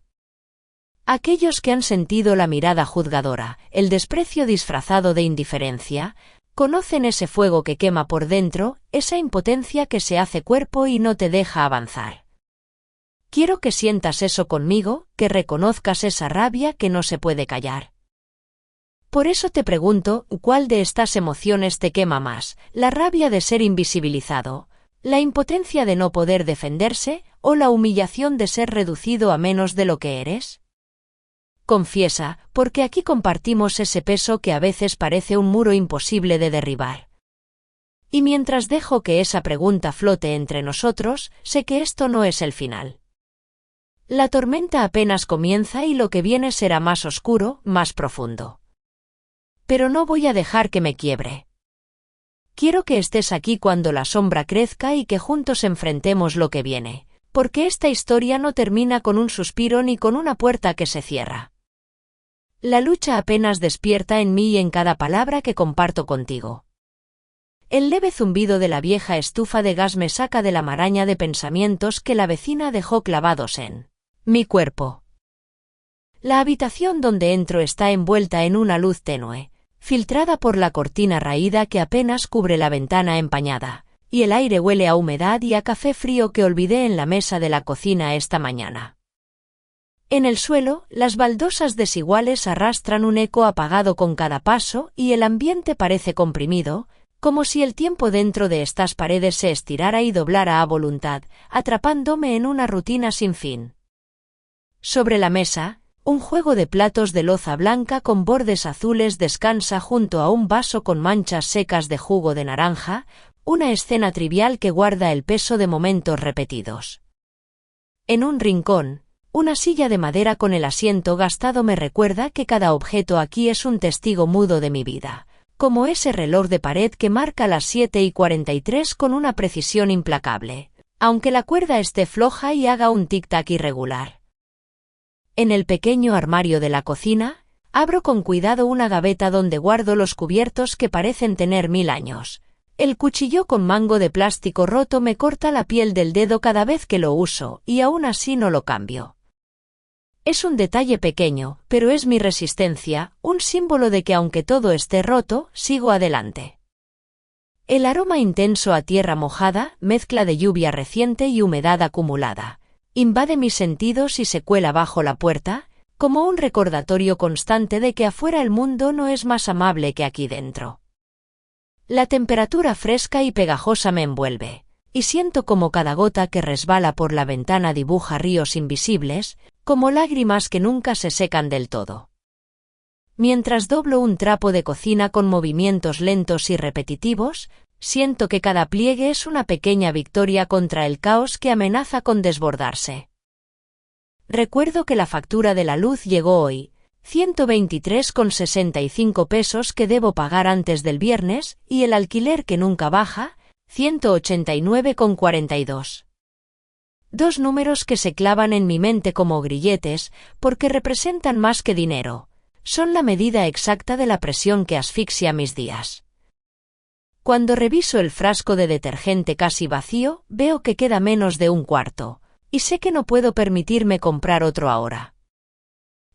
Aquellos que han sentido la mirada juzgadora, el desprecio disfrazado de indiferencia, conocen ese fuego que quema por dentro, esa impotencia que se hace cuerpo y no te deja avanzar. Quiero que sientas eso conmigo, que reconozcas esa rabia que no se puede callar. Por eso te pregunto, ¿cuál de estas emociones te quema más? ¿La rabia de ser invisibilizado, la impotencia de no poder defenderse, o la humillación de ser reducido a menos de lo que eres? Confiesa, porque aquí compartimos ese peso que a veces parece un muro imposible de derribar. Y mientras dejo que esa pregunta flote entre nosotros, sé que esto no es el final. La tormenta apenas comienza y lo que viene será más oscuro, más profundo. Pero no voy a dejar que me quiebre. Quiero que estés aquí cuando la sombra crezca y que juntos enfrentemos lo que viene, porque esta historia no termina con un suspiro ni con una puerta que se cierra. La lucha apenas despierta en mí y en cada palabra que comparto contigo. El leve zumbido de la vieja estufa de gas me saca de la maraña de pensamientos que la vecina dejó clavados en mi cuerpo. La habitación donde entro está envuelta en una luz tenue, filtrada por la cortina raída que apenas cubre la ventana empañada, y el aire huele a humedad y a café frío que olvidé en la mesa de la cocina esta mañana. En el suelo, las baldosas desiguales arrastran un eco apagado con cada paso y el ambiente parece comprimido, como si el tiempo dentro de estas paredes se estirara y doblara a voluntad, atrapándome en una rutina sin fin. Sobre la mesa, un juego de platos de loza blanca con bordes azules descansa junto a un vaso con manchas secas de jugo de naranja, una escena trivial que guarda el peso de momentos repetidos. En un rincón, una silla de madera con el asiento gastado me recuerda que cada objeto aquí es un testigo mudo de mi vida, como ese reloj de pared que marca las 7:43 con una precisión implacable, aunque la cuerda esté floja y haga un tic-tac irregular. En el pequeño armario de la cocina, abro con cuidado una gaveta donde guardo los cubiertos que parecen tener 1000 años. El cuchillo con mango de plástico roto me corta la piel del dedo cada vez que lo uso, y aún así no lo cambio. Es un detalle pequeño, pero es mi resistencia, un símbolo de que aunque todo esté roto, sigo adelante. El aroma intenso a tierra mojada, mezcla de lluvia reciente y humedad acumulada, invade mis sentidos y se cuela bajo la puerta, como un recordatorio constante de que afuera el mundo no es más amable que aquí dentro. La temperatura fresca y pegajosa me envuelve, y siento como cada gota que resbala por la ventana dibuja ríos invisibles, como lágrimas que nunca se secan del todo. Mientras doblo un trapo de cocina con movimientos lentos y repetitivos, siento que cada pliegue es una pequeña victoria contra el caos que amenaza con desbordarse. Recuerdo que la factura de la luz llegó hoy, 123,65 pesos que debo pagar antes del viernes, y el alquiler que nunca baja, 189,42. Dos números que se clavan en mi mente como grilletes, porque representan más que dinero. Son la medida exacta de la presión que asfixia mis días. Cuando reviso el frasco de detergente casi vacío, veo que queda menos de un cuarto, y sé que no puedo permitirme comprar otro ahora.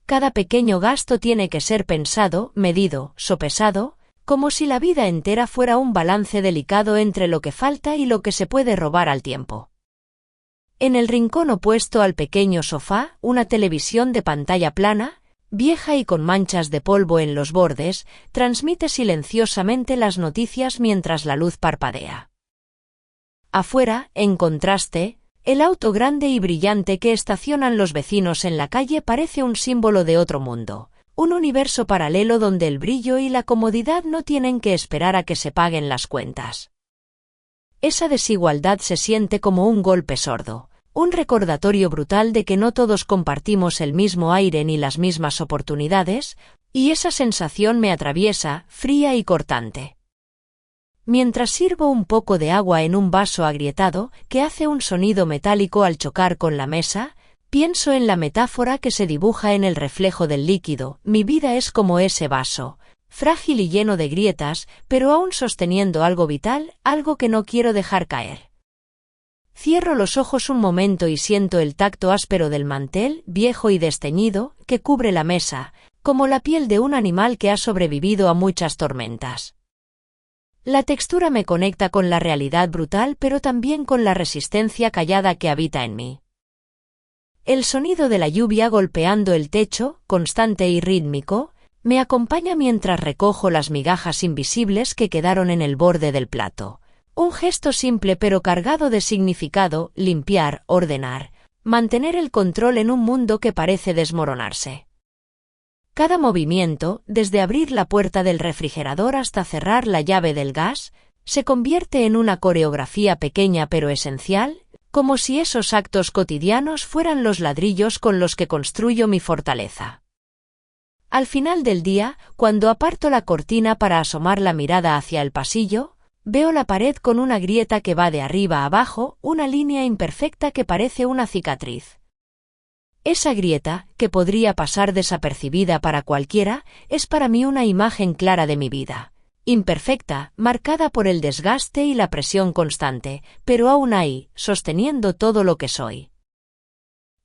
Cada pequeño gasto tiene que ser pensado, medido, sopesado, como si la vida entera fuera un balance delicado entre lo que falta y lo que se puede robar al tiempo. En el rincón opuesto al pequeño sofá, una televisión de pantalla plana, vieja y con manchas de polvo en los bordes, transmite silenciosamente las noticias mientras la luz parpadea. Afuera, en contraste, el auto grande y brillante que estacionan los vecinos en la calle parece un símbolo de otro mundo, un universo paralelo donde el brillo y la comodidad no tienen que esperar a que se paguen las cuentas. Esa desigualdad se siente como un golpe sordo, un recordatorio brutal de que no todos compartimos el mismo aire ni las mismas oportunidades, y esa sensación me atraviesa, fría y cortante. Mientras sirvo un poco de agua en un vaso agrietado, que hace un sonido metálico al chocar con la mesa, pienso en la metáfora que se dibuja en el reflejo del líquido. Mi vida es como ese vaso, frágil y lleno de grietas, pero aún sosteniendo algo vital, algo que no quiero dejar caer. Cierro los ojos un momento y siento el tacto áspero del mantel, viejo y desteñido, que cubre la mesa, como la piel de un animal que ha sobrevivido a muchas tormentas. La textura me conecta con la realidad brutal, pero también con la resistencia callada que habita en mí. El sonido de la lluvia golpeando el techo, constante y rítmico, me acompaña mientras recojo las migajas invisibles que quedaron en el borde del plato. Un gesto simple pero cargado de significado: limpiar, ordenar, mantener el control en un mundo que parece desmoronarse. Cada movimiento, desde abrir la puerta del refrigerador hasta cerrar la llave del gas, se convierte en una coreografía pequeña pero esencial, como si esos actos cotidianos fueran los ladrillos con los que construyo mi fortaleza. Al final del día, cuando aparto la cortina para asomar la mirada hacia el pasillo, veo la pared con una grieta que va de arriba a abajo, una línea imperfecta que parece una cicatriz. Esa grieta, que podría pasar desapercibida para cualquiera, es para mí una imagen clara de mi vida. Imperfecta, marcada por el desgaste y la presión constante, pero aún ahí, sosteniendo todo lo que soy.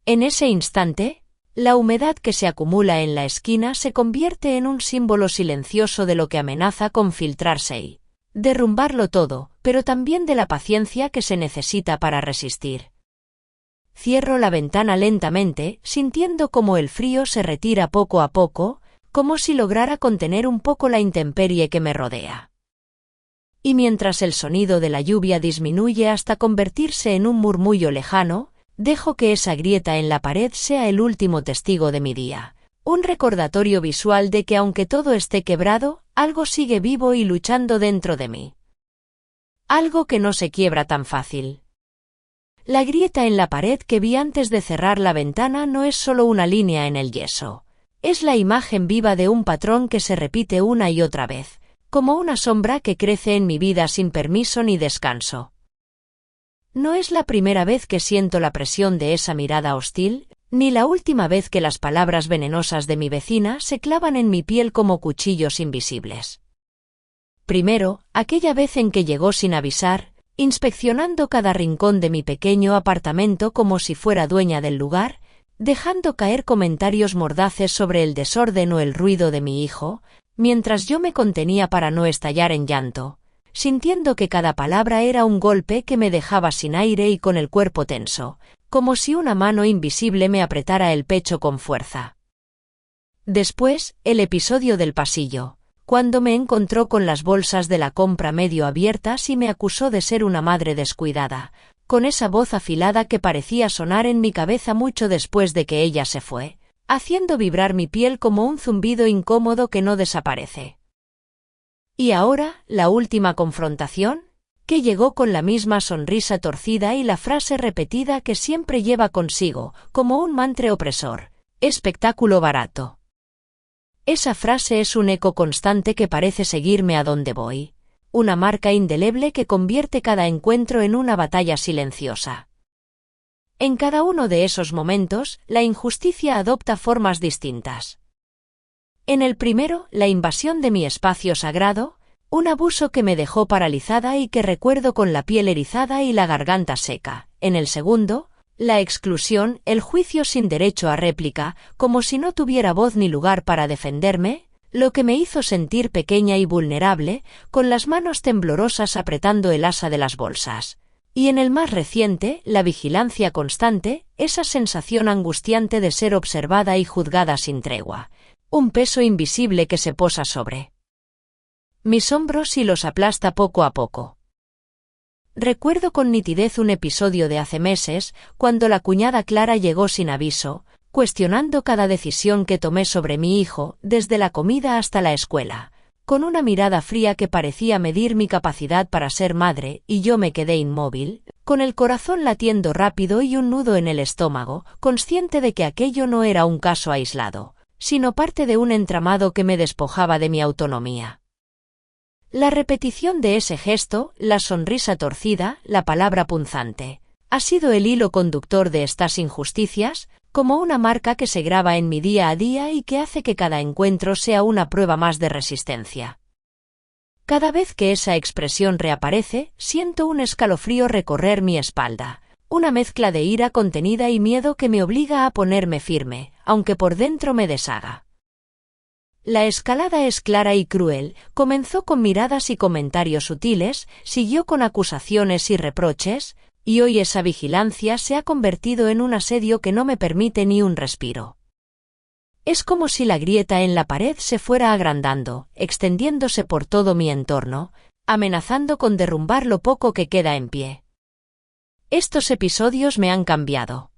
En ese instante, la humedad que se acumula en la esquina se convierte en un símbolo silencioso de lo que amenaza con filtrarse y derrumbarlo todo, pero también de la paciencia que se necesita para resistir. Cierro la ventana lentamente, sintiendo cómo el frío se retira poco a poco, como si lograra contener un poco la intemperie que me rodea. Y mientras el sonido de la lluvia disminuye hasta convertirse en un murmullo lejano, dejo que esa grieta en la pared sea el último testigo de mi día, un recordatorio visual de que aunque todo esté quebrado, algo sigue vivo y luchando dentro de mí. Algo que no se quiebra tan fácil. La grieta en la pared que vi antes de cerrar la ventana no es solo una línea en el yeso. Es la imagen viva de un patrón que se repite una y otra vez, como una sombra que crece en mi vida sin permiso ni descanso. No es la primera vez que siento la presión de esa mirada hostil, ni la última vez que las palabras venenosas de mi vecina se clavan en mi piel como cuchillos invisibles. Primero, aquella vez en que llegó sin avisar, inspeccionando cada rincón de mi pequeño apartamento como si fuera dueña del lugar, dejando caer comentarios mordaces sobre el desorden o el ruido de mi hijo, mientras yo me contenía para no estallar en llanto, sintiendo que cada palabra era un golpe que me dejaba sin aire y con el cuerpo tenso, como si una mano invisible me apretara el pecho con fuerza. Después, el episodio del pasillo, cuando me encontró con las bolsas de la compra medio abiertas y me acusó de ser una madre descuidada, con esa voz afilada que parecía sonar en mi cabeza mucho después de que ella se fue, haciendo vibrar mi piel como un zumbido incómodo que no desaparece. Y ahora, la última confrontación, que llegó con la misma sonrisa torcida y la frase repetida que siempre lleva consigo, como un mantra opresor: espectáculo barato. Esa frase es un eco constante que parece seguirme a donde voy, una marca indeleble que convierte cada encuentro en una batalla silenciosa. En cada uno de esos momentos, la injusticia adopta formas distintas. En el primero, la invasión de mi espacio sagrado, un abuso que me dejó paralizada y que recuerdo con la piel erizada y la garganta seca. En el segundo, la exclusión, el juicio sin derecho a réplica, como si no tuviera voz ni lugar para defenderme, lo que me hizo sentir pequeña y vulnerable, con las manos temblorosas apretando el asa de las bolsas. Y en el más reciente, la vigilancia constante, esa sensación angustiante de ser observada y juzgada sin tregua. Un peso invisible que se posa sobre mis hombros y los aplasta poco a poco. Recuerdo con nitidez un episodio de hace meses, cuando la cuñada Clara llegó sin aviso, cuestionando cada decisión que tomé sobre mi hijo, desde la comida hasta la escuela, con una mirada fría que parecía medir mi capacidad para ser madre, y yo me quedé inmóvil, con el corazón latiendo rápido y un nudo en el estómago, consciente de que aquello no era un caso aislado, sino parte de un entramado que me despojaba de mi autonomía. La repetición de ese gesto, la sonrisa torcida, la palabra punzante, ha sido el hilo conductor de estas injusticias, como una marca que se graba en mi día a día y que hace que cada encuentro sea una prueba más de resistencia. Cada vez que esa expresión reaparece, siento un escalofrío recorrer mi espalda, una mezcla de ira contenida y miedo que me obliga a ponerme firme, aunque por dentro me deshaga. La escalada es clara y cruel, comenzó con miradas y comentarios sutiles, siguió con acusaciones y reproches, y hoy esa vigilancia se ha convertido en un asedio que no me permite ni un respiro. Es como si la grieta en la pared se fuera agrandando, extendiéndose por todo mi entorno, amenazando con derrumbar lo poco que queda en pie. Estos episodios me han cambiado.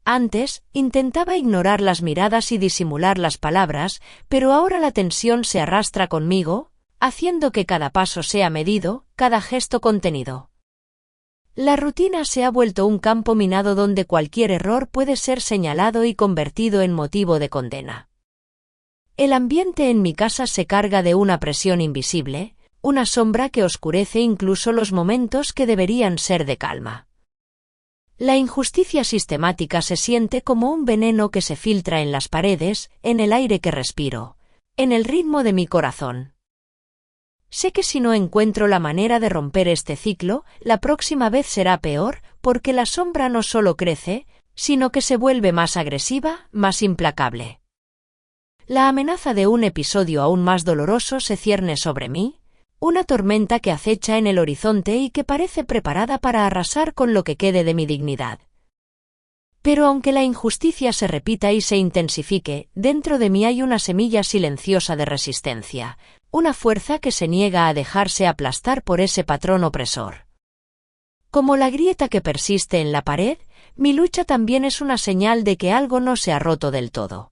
Antes, intentaba ignorar las miradas y disimular las palabras, pero ahora la tensión se arrastra conmigo, haciendo que cada paso sea medido, cada gesto contenido. La rutina se ha vuelto un campo minado donde cualquier error puede ser señalado y convertido en motivo de condena. El ambiente en mi casa se carga de una presión invisible, una sombra que oscurece incluso los momentos que deberían ser de calma. La injusticia sistemática se siente como un veneno que se filtra en las paredes, en el aire que respiro, en el ritmo de mi corazón. Sé que si no encuentro la manera de romper este ciclo, la próxima vez será peor, porque la sombra no solo crece, sino que se vuelve más agresiva, más implacable. La amenaza de un episodio aún más doloroso se cierne sobre mí, una tormenta que acecha en el horizonte y que parece preparada para arrasar con lo que quede de mi dignidad. Pero aunque la injusticia se repita y se intensifique, dentro de mí hay una semilla silenciosa de resistencia, una fuerza que se niega a dejarse aplastar por ese patrón opresor. Como la grieta que persiste en la pared, mi lucha también es una señal de que algo no se ha roto del todo.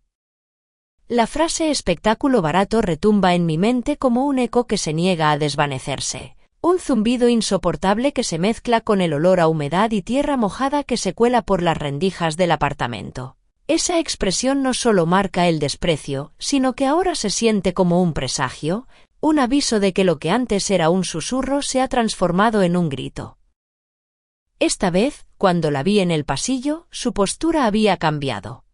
La frase espectáculo barato retumba en mi mente como un eco que se niega a desvanecerse, un zumbido insoportable que se mezcla con el olor a humedad y tierra mojada que se cuela por las rendijas del apartamento. Esa expresión no solo marca el desprecio, sino que ahora se siente como un presagio, un aviso de que lo que antes era un susurro se ha transformado en un grito. Esta vez, cuando la vi en el pasillo, su postura había cambiado.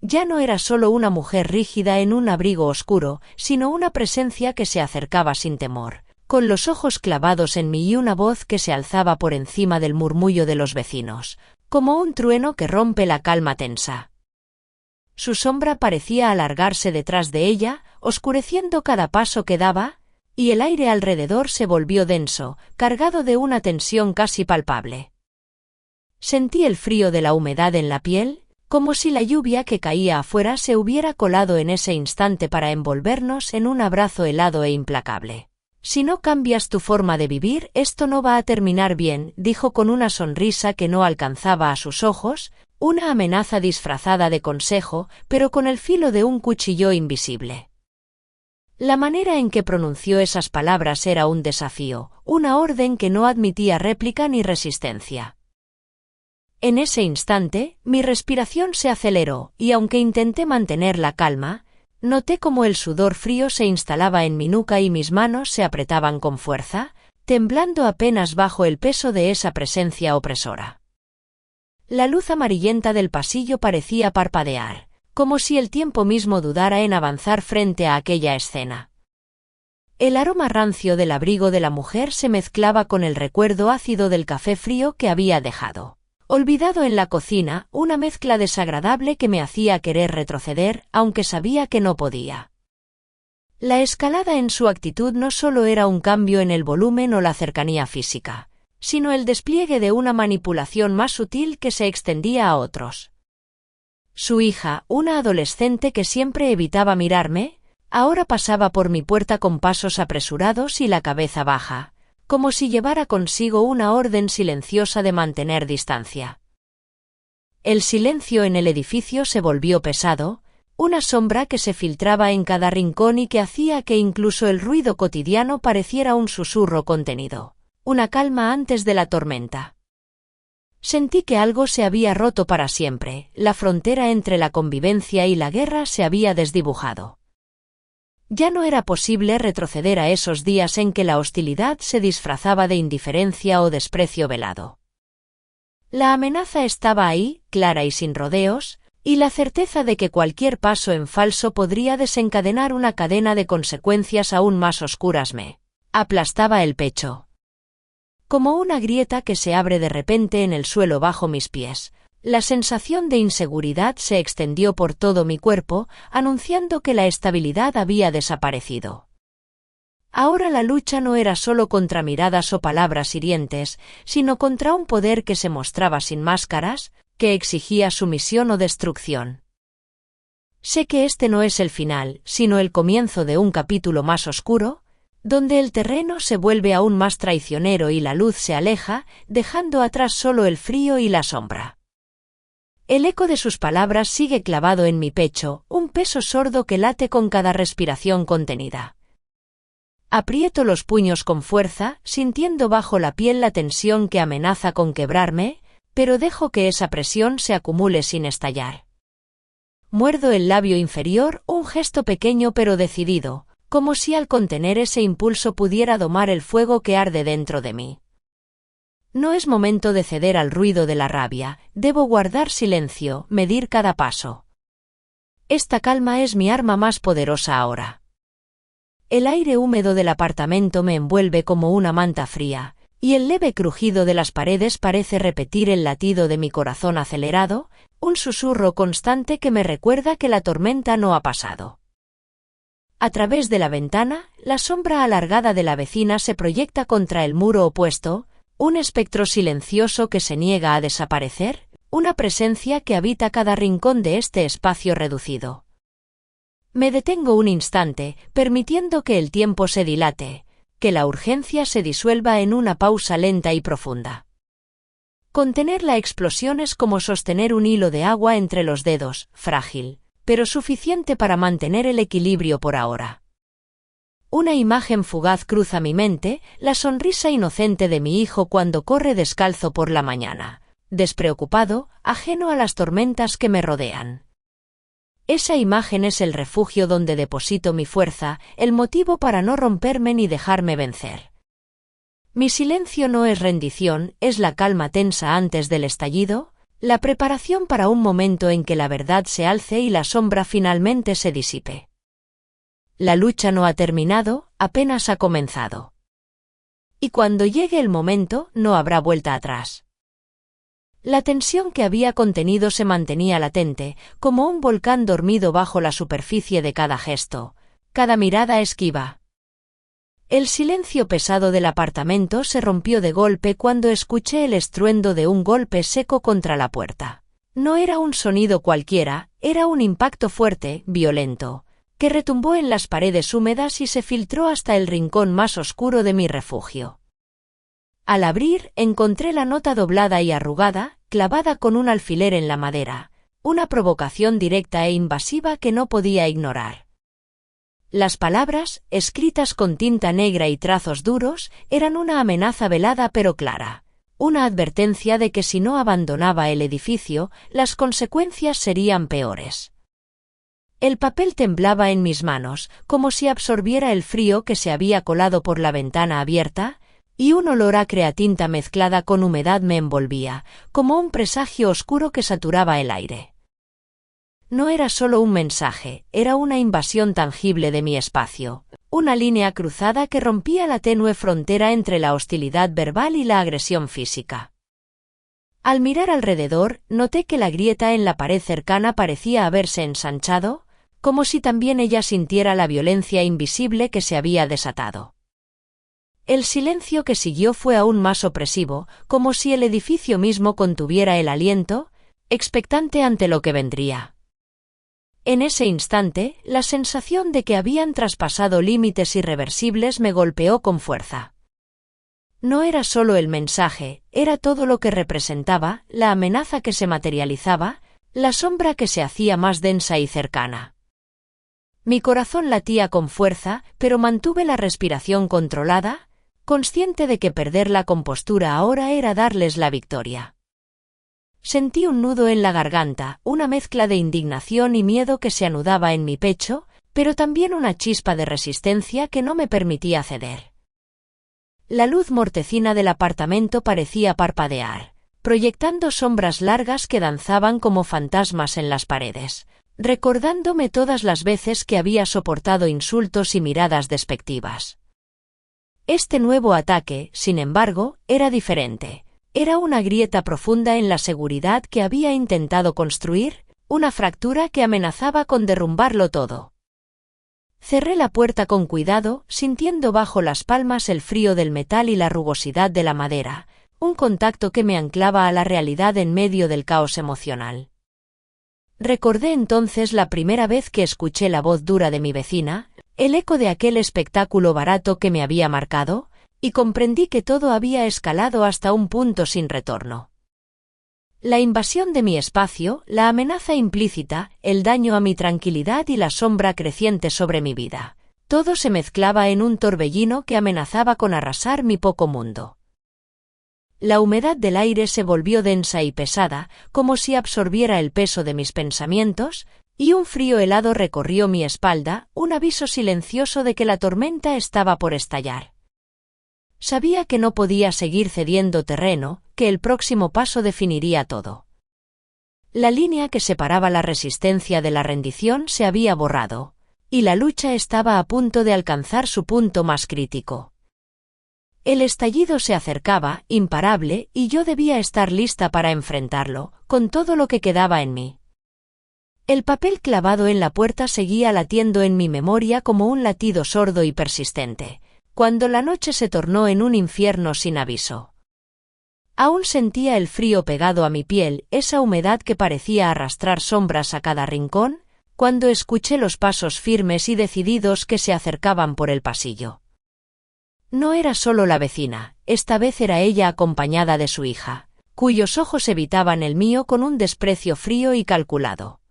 Ya no era solo una mujer rígida en un abrigo oscuro, sino una presencia que se acercaba sin temor, con los ojos clavados en mí y una voz que se alzaba por encima del murmullo de los vecinos, como un trueno que rompe la calma tensa. Su sombra parecía alargarse detrás de ella, oscureciendo cada paso que daba, y el aire alrededor se volvió denso, cargado de una tensión casi palpable. Sentí el frío de la humedad en la piel, como si la lluvia que caía afuera se hubiera colado en ese instante para envolvernos en un abrazo helado e implacable. Si no cambias tu forma de vivir, esto no va a terminar bien, dijo con una sonrisa que no alcanzaba a sus ojos, una amenaza disfrazada de consejo, pero con el filo de un cuchillo invisible. La manera en que pronunció esas palabras era un desafío, una orden que no admitía réplica ni resistencia. En ese instante, mi respiración se aceleró, y aunque intenté mantener la calma, noté cómo el sudor frío se instalaba en mi nuca y mis manos se apretaban con fuerza, temblando apenas bajo el peso de esa presencia opresora. La luz amarillenta del pasillo parecía parpadear, como si el tiempo mismo dudara en avanzar frente a aquella escena. El aroma rancio del abrigo de la mujer se mezclaba con el recuerdo ácido del café frío que había dejado olvidado en la cocina, una mezcla desagradable que me hacía querer retroceder, aunque sabía que no podía. La escalada en su actitud no solo era un cambio en el volumen o la cercanía física, sino el despliegue de una manipulación más sutil que se extendía a otros. Su hija, una adolescente que siempre evitaba mirarme, ahora pasaba por mi puerta con pasos apresurados y la cabeza baja, como si llevara consigo una orden silenciosa de mantener distancia. El silencio en el edificio se volvió pesado, una sombra que se filtraba en cada rincón y que hacía que incluso el ruido cotidiano pareciera un susurro contenido, una calma antes de la tormenta. Sentí que algo se había roto para siempre, la frontera entre la convivencia y la guerra se había desdibujado. Ya no era posible retroceder a esos días en que la hostilidad se disfrazaba de indiferencia o desprecio velado. La amenaza estaba ahí, clara y sin rodeos, y la certeza de que cualquier paso en falso podría desencadenar una cadena de consecuencias aún más oscuras me aplastaba el pecho. Como una grieta que se abre de repente en el suelo bajo mis pies, la sensación de inseguridad se extendió por todo mi cuerpo, anunciando que la estabilidad había desaparecido. Ahora la lucha no era solo contra miradas o palabras hirientes, sino contra un poder que se mostraba sin máscaras, que exigía sumisión o destrucción. Sé que este no es el final, sino el comienzo de un capítulo más oscuro, donde el terreno se vuelve aún más traicionero y la luz se aleja, dejando atrás solo el frío y la sombra. El eco de sus palabras sigue clavado en mi pecho, un peso sordo que late con cada respiración contenida. Aprieto los puños con fuerza, sintiendo bajo la piel la tensión que amenaza con quebrarme, pero dejo que esa presión se acumule sin estallar. Muerdo el labio inferior, un gesto pequeño pero decidido, como si al contener ese impulso pudiera domar el fuego que arde dentro de mí. No es momento de ceder al ruido de la rabia, debo guardar silencio, medir cada paso. Esta calma es mi arma más poderosa ahora. El aire húmedo del apartamento me envuelve como una manta fría, y el leve crujido de las paredes parece repetir el latido de mi corazón acelerado, un susurro constante que me recuerda que la tormenta no ha pasado. A través de la ventana, la sombra alargada de la vecina se proyecta contra el muro opuesto, un espectro silencioso que se niega a desaparecer, una presencia que habita cada rincón de este espacio reducido. Me detengo un instante, permitiendo que el tiempo se dilate, que la urgencia se disuelva en una pausa lenta y profunda. Contener la explosión es como sostener un hilo de agua entre los dedos, frágil, pero suficiente para mantener el equilibrio por ahora. Una imagen fugaz cruza mi mente, la sonrisa inocente de mi hijo cuando corre descalzo por la mañana, despreocupado, ajeno a las tormentas que me rodean. Esa imagen es el refugio donde deposito mi fuerza, el motivo para no romperme ni dejarme vencer. Mi silencio no es rendición, es la calma tensa antes del estallido, la preparación para un momento en que la verdad se alce y la sombra finalmente se disipe. La lucha no ha terminado, apenas ha comenzado. Y cuando llegue el momento, no habrá vuelta atrás. La tensión que había contenido se mantenía latente, como un volcán dormido bajo la superficie de cada gesto, cada mirada esquiva. El silencio pesado del apartamento se rompió de golpe cuando escuché el estruendo de un golpe seco contra la puerta. No era un sonido cualquiera, era un impacto fuerte, violento, que retumbó en las paredes húmedas y se filtró hasta el rincón más oscuro de mi refugio. Al abrir, encontré la nota doblada y arrugada, clavada con un alfiler en la madera, una provocación directa e invasiva que no podía ignorar. Las palabras, escritas con tinta negra y trazos duros, eran una amenaza velada pero clara, una advertencia de que si no abandonaba el edificio, las consecuencias serían peores. El papel temblaba en mis manos, como si absorbiera el frío que se había colado por la ventana abierta, y un olor a creatinta mezclada con humedad me envolvía, como un presagio oscuro que saturaba el aire. No era solo un mensaje, era una invasión tangible de mi espacio, una línea cruzada que rompía la tenue frontera entre la hostilidad verbal y la agresión física. Al mirar alrededor, noté que la grieta en la pared cercana parecía haberse ensanchado, como si también ella sintiera la violencia invisible que se había desatado. El silencio que siguió fue aún más opresivo, como si el edificio mismo contuviera el aliento, expectante ante lo que vendría. En ese instante, la sensación de que habían traspasado límites irreversibles me golpeó con fuerza. No era solo el mensaje, era todo lo que representaba, la amenaza que se materializaba, la sombra que se hacía más densa y cercana. Mi corazón latía con fuerza, pero mantuve la respiración controlada, consciente de que perder la compostura ahora era darles la victoria. Sentí un nudo en la garganta, una mezcla de indignación y miedo que se anudaba en mi pecho, pero también una chispa de resistencia que no me permitía ceder. La luz mortecina del apartamento parecía parpadear, proyectando sombras largas que danzaban como fantasmas en las paredes, recordándome todas las veces que había soportado insultos y miradas despectivas. Este nuevo ataque, sin embargo, era diferente. Era una grieta profunda en la seguridad que había intentado construir, una fractura que amenazaba con derrumbarlo todo. Cerré la puerta con cuidado, sintiendo bajo las palmas el frío del metal y la rugosidad de la madera, un contacto que me anclaba a la realidad en medio del caos emocional. Recordé entonces la primera vez que escuché la voz dura de mi vecina, el eco de aquel espectáculo barato que me había marcado, y comprendí que todo había escalado hasta un punto sin retorno. La invasión de mi espacio, la amenaza implícita, el daño a mi tranquilidad y la sombra creciente sobre mi vida. Todo se mezclaba en un torbellino que amenazaba con arrasar mi poco mundo. La humedad del aire se volvió densa y pesada, como si absorbiera el peso de mis pensamientos, y un frío helado recorrió mi espalda, un aviso silencioso de que la tormenta estaba por estallar. Sabía que no podía seguir cediendo terreno, que el próximo paso definiría todo. La línea que separaba la resistencia de la rendición se había borrado, y la lucha estaba a punto de alcanzar su punto más crítico. El estallido se acercaba, imparable, y yo debía estar lista para enfrentarlo, con todo lo que quedaba en mí. El papel clavado en la puerta seguía latiendo en mi memoria como un latido sordo y persistente, cuando la noche se tornó en un infierno sin aviso. Aún sentía el frío pegado a mi piel, esa humedad que parecía arrastrar sombras a cada rincón, cuando escuché los pasos firmes y decididos que se acercaban por el pasillo. No era solo la vecina, esta vez era ella acompañada de su hija, cuyos ojos evitaban el mío con un desprecio frío y calculado.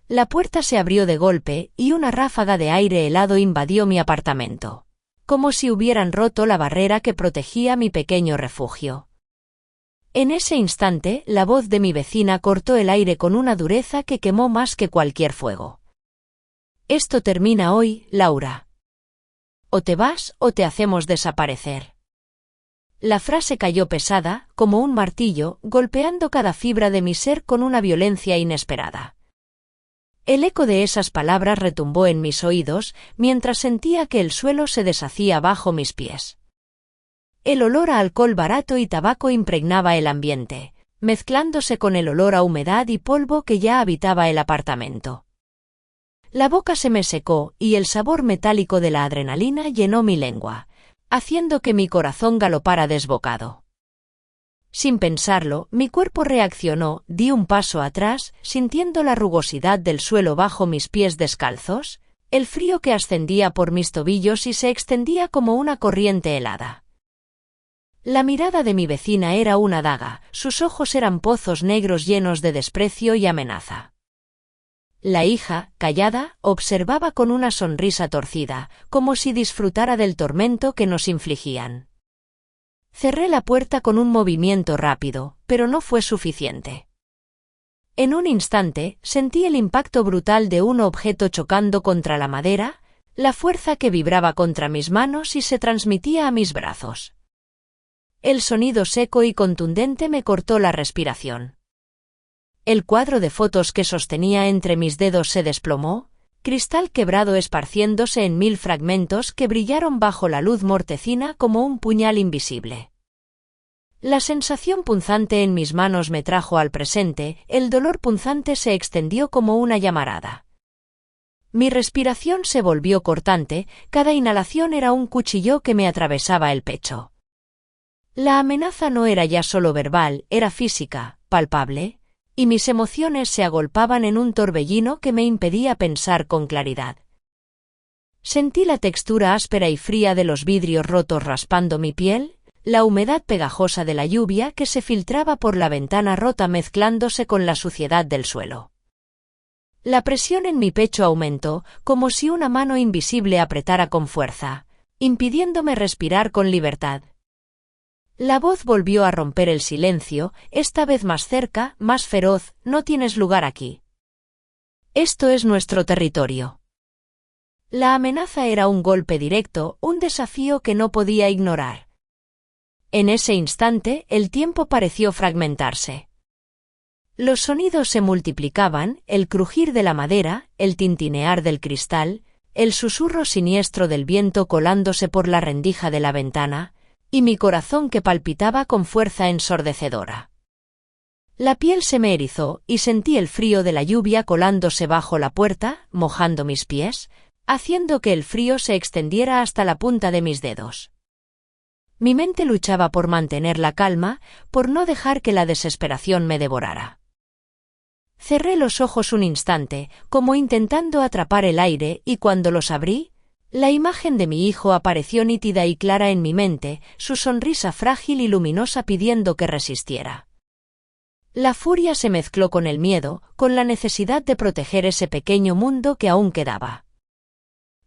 La puerta se abrió de golpe, y una ráfaga de aire helado invadió mi apartamento, como si hubieran roto la barrera que protegía mi pequeño refugio. En ese instante, la voz de mi vecina cortó el aire con una dureza que quemó más que cualquier fuego. «Esto termina hoy, Laura. O te vas o te hacemos desaparecer». La frase cayó pesada, como un martillo, golpeando cada fibra de mi ser con una violencia inesperada. El eco de esas palabras retumbó en mis oídos, mientras sentía que el suelo se deshacía bajo mis pies. El olor a alcohol barato y tabaco impregnaba el ambiente, mezclándose con el olor a humedad y polvo que ya habitaba el apartamento. La boca se me secó, y el sabor metálico de la adrenalina llenó mi lengua, haciendo que mi corazón galopara desbocado. Sin pensarlo, mi cuerpo reaccionó, di un paso atrás, sintiendo la rugosidad del suelo bajo mis pies descalzos, el frío que ascendía por mis tobillos y se extendía como una corriente helada. La mirada de mi vecina era una daga, sus ojos eran pozos negros llenos de desprecio y amenaza. La hija, callada, observaba con una sonrisa torcida, como si disfrutara del tormento que nos infligían. Cerré la puerta con un movimiento rápido, pero no fue suficiente. En un instante, sentí el impacto brutal de un objeto chocando contra la madera, la fuerza que vibraba contra mis manos y se transmitía a mis brazos. El sonido seco y contundente me cortó la respiración. El cuadro de fotos que sostenía entre mis dedos se desplomó, cristal quebrado esparciéndose en 1000 fragmentos que brillaron bajo la luz mortecina como un puñal invisible. La sensación punzante en mis manos me trajo al presente, el dolor punzante se extendió como una llamarada. Mi respiración se volvió cortante, cada inhalación era un cuchillo que me atravesaba el pecho. La amenaza no era ya solo verbal, era física, palpable, y mis emociones se agolpaban en un torbellino que me impedía pensar con claridad. Sentí la textura áspera y fría de los vidrios rotos raspando mi piel, la humedad pegajosa de la lluvia que se filtraba por la ventana rota mezclándose con la suciedad del suelo. La presión en mi pecho aumentó, como si una mano invisible apretara con fuerza, impidiéndome respirar con libertad. La voz volvió a romper el silencio, esta vez más cerca, más feroz: no tienes lugar aquí. Esto es nuestro territorio. La amenaza era un golpe directo, un desafío que no podía ignorar. En ese instante, el tiempo pareció fragmentarse. Los sonidos se multiplicaban, el crujir de la madera, el tintinear del cristal, el susurro siniestro del viento colándose por la rendija de la ventana, y mi corazón que palpitaba con fuerza ensordecedora. La piel se me erizó, y sentí el frío de la lluvia colándose bajo la puerta, mojando mis pies, haciendo que el frío se extendiera hasta la punta de mis dedos. Mi mente luchaba por mantener la calma, por no dejar que la desesperación me devorara. Cerré los ojos un instante, como intentando atrapar el aire, y cuando los abrí, la imagen de mi hijo apareció nítida y clara en mi mente, su sonrisa frágil y luminosa pidiendo que resistiera. La furia se mezcló con el miedo, con la necesidad de proteger ese pequeño mundo que aún quedaba.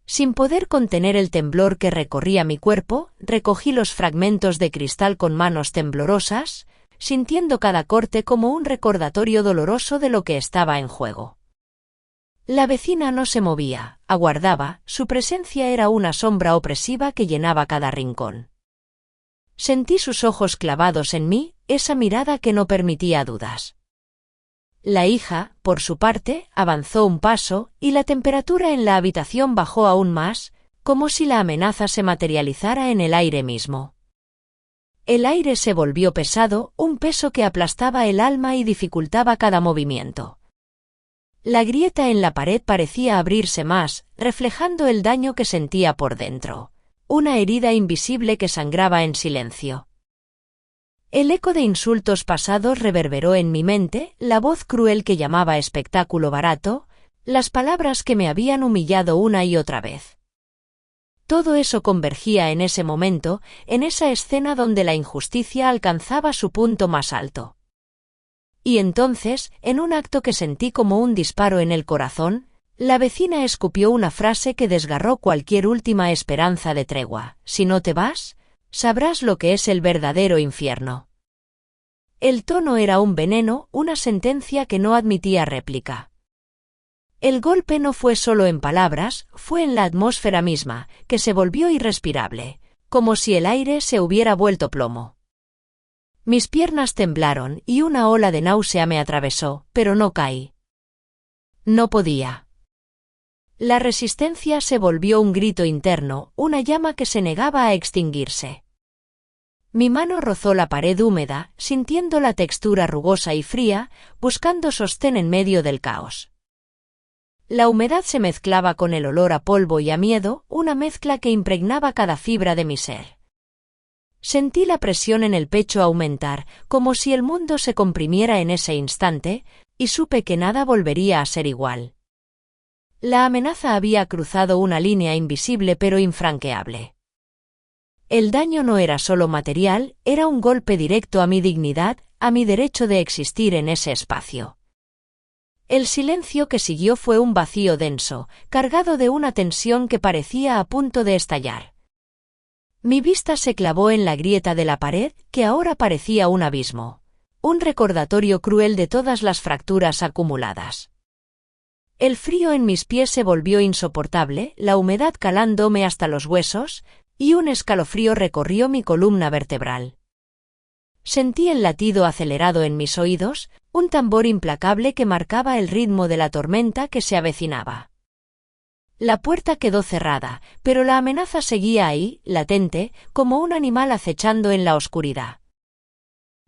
Sin poder contener el temblor que recorría mi cuerpo, recogí los fragmentos de cristal con manos temblorosas, sintiendo cada corte como un recordatorio doloroso de lo que estaba en juego. La vecina no se movía, aguardaba, su presencia era una sombra opresiva que llenaba cada rincón. Sentí sus ojos clavados en mí, esa mirada que no permitía dudas. La hija, por su parte, avanzó un paso, y la temperatura en la habitación bajó aún más, como si la amenaza se materializara en el aire mismo. El aire se volvió pesado, un peso que aplastaba el alma y dificultaba cada movimiento. La grieta en la pared parecía abrirse más, reflejando el daño que sentía por dentro, una herida invisible que sangraba en silencio. El eco de insultos pasados reverberó en mi mente, la voz cruel que llamaba espectáculo barato, las palabras que me habían humillado una y otra vez. Todo eso convergía en ese momento, en esa escena donde la injusticia alcanzaba su punto más alto. Y entonces, en un acto que sentí como un disparo en el corazón, la vecina escupió una frase que desgarró cualquier última esperanza de tregua: si no te vas, sabrás lo que es el verdadero infierno. El tono era un veneno, una sentencia que no admitía réplica. El golpe no fue solo en palabras, fue en la atmósfera misma, que se volvió irrespirable, como si el aire se hubiera vuelto plomo. Mis piernas temblaron y una ola de náusea me atravesó, pero no caí. No podía. La resistencia se volvió un grito interno, una llama que se negaba a extinguirse. Mi mano rozó la pared húmeda, sintiendo la textura rugosa y fría, buscando sostén en medio del caos. La humedad se mezclaba con el olor a polvo y a miedo, una mezcla que impregnaba cada fibra de mi ser. Sentí la presión en el pecho aumentar, como si el mundo se comprimiera en ese instante, y supe que nada volvería a ser igual. La amenaza había cruzado una línea invisible pero infranqueable. El daño no era solo material, era un golpe directo a mi dignidad, a mi derecho de existir en ese espacio. El silencio que siguió fue un vacío denso, cargado de una tensión que parecía a punto de estallar. Mi vista se clavó en la grieta de la pared, que ahora parecía un abismo, un recordatorio cruel de todas las fracturas acumuladas. El frío en mis pies se volvió insoportable, la humedad calándome hasta los huesos, y un escalofrío recorrió mi columna vertebral. Sentí el latido acelerado en mis oídos, un tambor implacable que marcaba el ritmo de la tormenta que se avecinaba. La puerta quedó cerrada, pero la amenaza seguía ahí, latente, como un animal acechando en la oscuridad.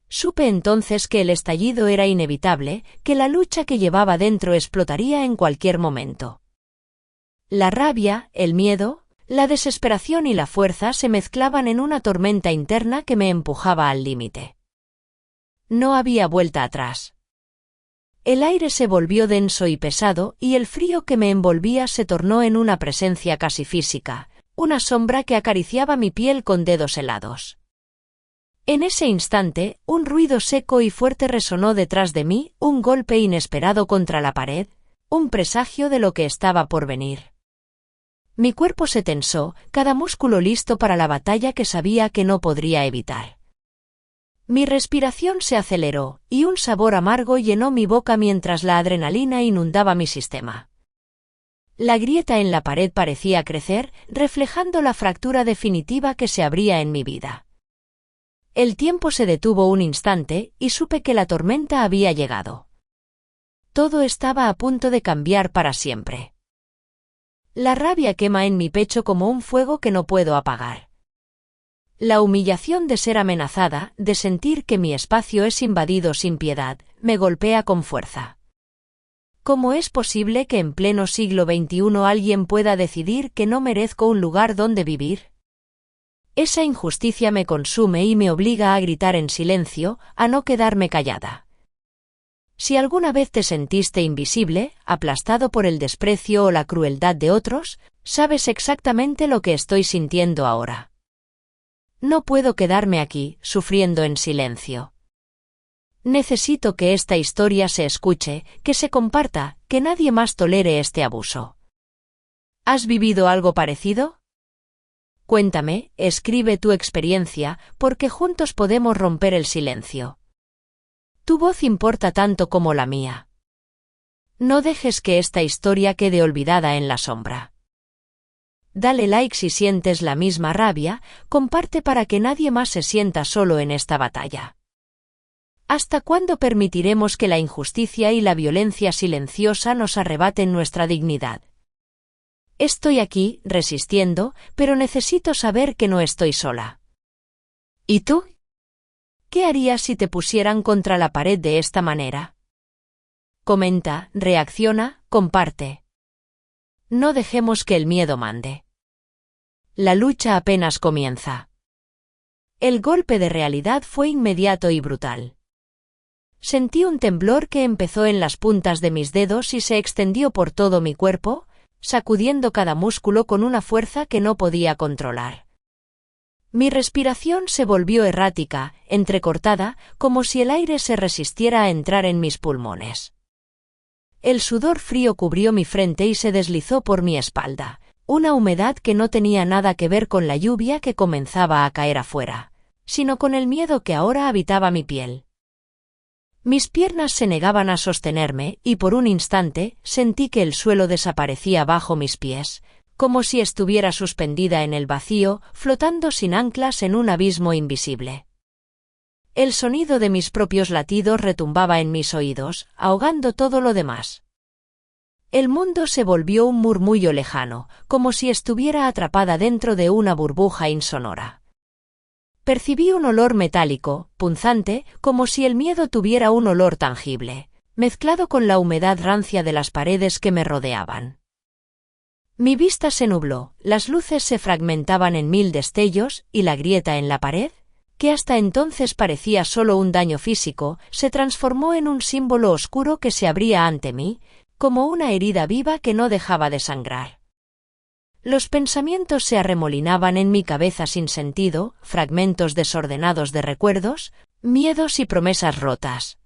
Supe entonces que el estallido era inevitable, que la lucha que llevaba dentro explotaría en cualquier momento. La rabia, el miedo, la desesperación y la fuerza se mezclaban en una tormenta interna que me empujaba al límite. No había vuelta atrás. El aire se volvió denso y pesado, y el frío que me envolvía se tornó en una presencia casi física, una sombra que acariciaba mi piel con dedos helados. En ese instante, un ruido seco y fuerte resonó detrás de mí, un golpe inesperado contra la pared, un presagio de lo que estaba por venir. Mi cuerpo se tensó, cada músculo listo para la batalla que sabía que no podría evitar. Mi respiración se aceleró, y un sabor amargo llenó mi boca mientras la adrenalina inundaba mi sistema. La grieta en la pared parecía crecer, reflejando la fractura definitiva que se abría en mi vida. El tiempo se detuvo un instante, y supe que la tormenta había llegado. Todo estaba a punto de cambiar para siempre. La rabia quema en mi pecho como un fuego que no puedo apagar. La humillación de ser amenazada, de sentir que mi espacio es invadido sin piedad, me golpea con fuerza. ¿Cómo es posible que en pleno siglo XXI alguien pueda decidir que no merezco un lugar donde vivir? Esa injusticia me consume y me obliga a gritar en silencio, a no quedarme callada. Si alguna vez te sentiste invisible, aplastado por el desprecio o la crueldad de otros, sabes exactamente lo que estoy sintiendo ahora. No puedo quedarme aquí, sufriendo en silencio. Necesito que esta historia se escuche, que se comparta, que nadie más tolere este abuso. ¿Has vivido algo parecido? Cuéntame, escribe tu experiencia, porque juntos podemos romper el silencio. Tu voz importa tanto como la mía. No dejes que esta historia quede olvidada en la sombra. Dale like si sientes la misma rabia, comparte para que nadie más se sienta solo en esta batalla. ¿Hasta cuándo permitiremos que la injusticia y la violencia silenciosa nos arrebaten nuestra dignidad? Estoy aquí, resistiendo, pero necesito saber que no estoy sola. ¿Y tú? ¿Qué harías si te pusieran contra la pared de esta manera? Comenta, reacciona, comparte. No dejemos que el miedo mande. La lucha apenas comienza. El golpe de realidad fue inmediato y brutal. Sentí un temblor que empezó en las puntas de mis dedos y se extendió por todo mi cuerpo, sacudiendo cada músculo con una fuerza que no podía controlar. Mi respiración se volvió errática, entrecortada, como si el aire se resistiera a entrar en mis pulmones. El sudor frío cubrió mi frente y se deslizó por mi espalda, una humedad que no tenía nada que ver con la lluvia que comenzaba a caer afuera, sino con el miedo que ahora habitaba mi piel. Mis piernas se negaban a sostenerme y por un instante sentí que el suelo desaparecía bajo mis pies, como si estuviera suspendida en el vacío, flotando sin anclas en un abismo invisible. El sonido de mis propios latidos retumbaba en mis oídos, ahogando todo lo demás. El mundo se volvió un murmullo lejano, como si estuviera atrapada dentro de una burbuja insonora. Percibí un olor metálico, punzante, como si el miedo tuviera un olor tangible, mezclado con la humedad rancia de las paredes que me rodeaban. Mi vista se nubló, las luces se fragmentaban en mil destellos, y la grieta en la pared, que hasta entonces parecía solo un daño físico, se transformó en un símbolo oscuro que se abría ante mí, como una herida viva que no dejaba de sangrar. Los pensamientos se arremolinaban en mi cabeza sin sentido, fragmentos desordenados de recuerdos, miedos y promesas rotas.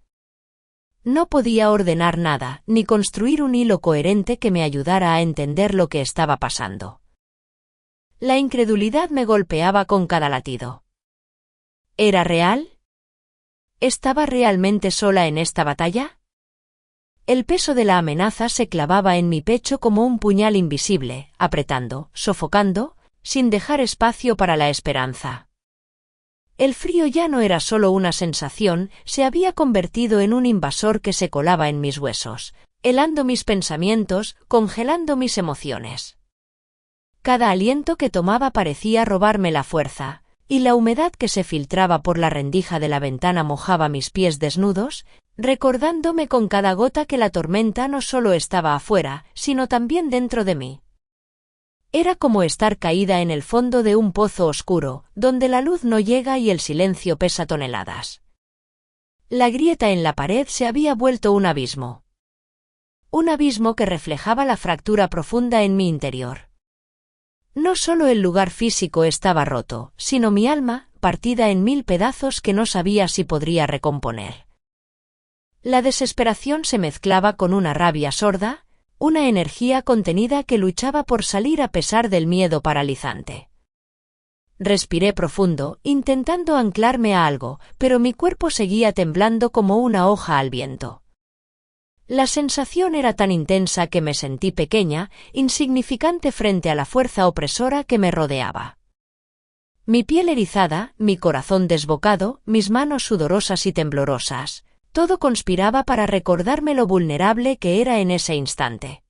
No podía ordenar nada, ni construir un hilo coherente que me ayudara a entender lo que estaba pasando. La incredulidad me golpeaba con cada latido. ¿Era real? ¿Estaba realmente sola en esta batalla? El peso de la amenaza se clavaba en mi pecho como un puñal invisible, apretando, sofocando, sin dejar espacio para la esperanza. El frío ya no era solo una sensación, se había convertido en un invasor que se colaba en mis huesos, helando mis pensamientos, congelando mis emociones. Cada aliento que tomaba parecía robarme la fuerza, y la humedad que se filtraba por la rendija de la ventana mojaba mis pies desnudos, recordándome con cada gota que la tormenta no solo estaba afuera, sino también dentro de mí. Era como estar caída en el fondo de un pozo oscuro, donde la luz no llega y el silencio pesa toneladas. La grieta en la pared se había vuelto un abismo. Un abismo que reflejaba la fractura profunda en mi interior. No solo el lugar físico estaba roto, sino mi alma, partida en 1000 pedazos que no sabía si podría recomponer. La desesperación se mezclaba con una rabia sorda, una energía contenida que luchaba por salir a pesar del miedo paralizante. Respiré profundo, intentando anclarme a algo, pero mi cuerpo seguía temblando como una hoja al viento. La sensación era tan intensa que me sentí pequeña, insignificante frente a la fuerza opresora que me rodeaba. Mi piel erizada, mi corazón desbocado, mis manos sudorosas y temblorosas, todo conspiraba para recordarme lo vulnerable que era en ese instante.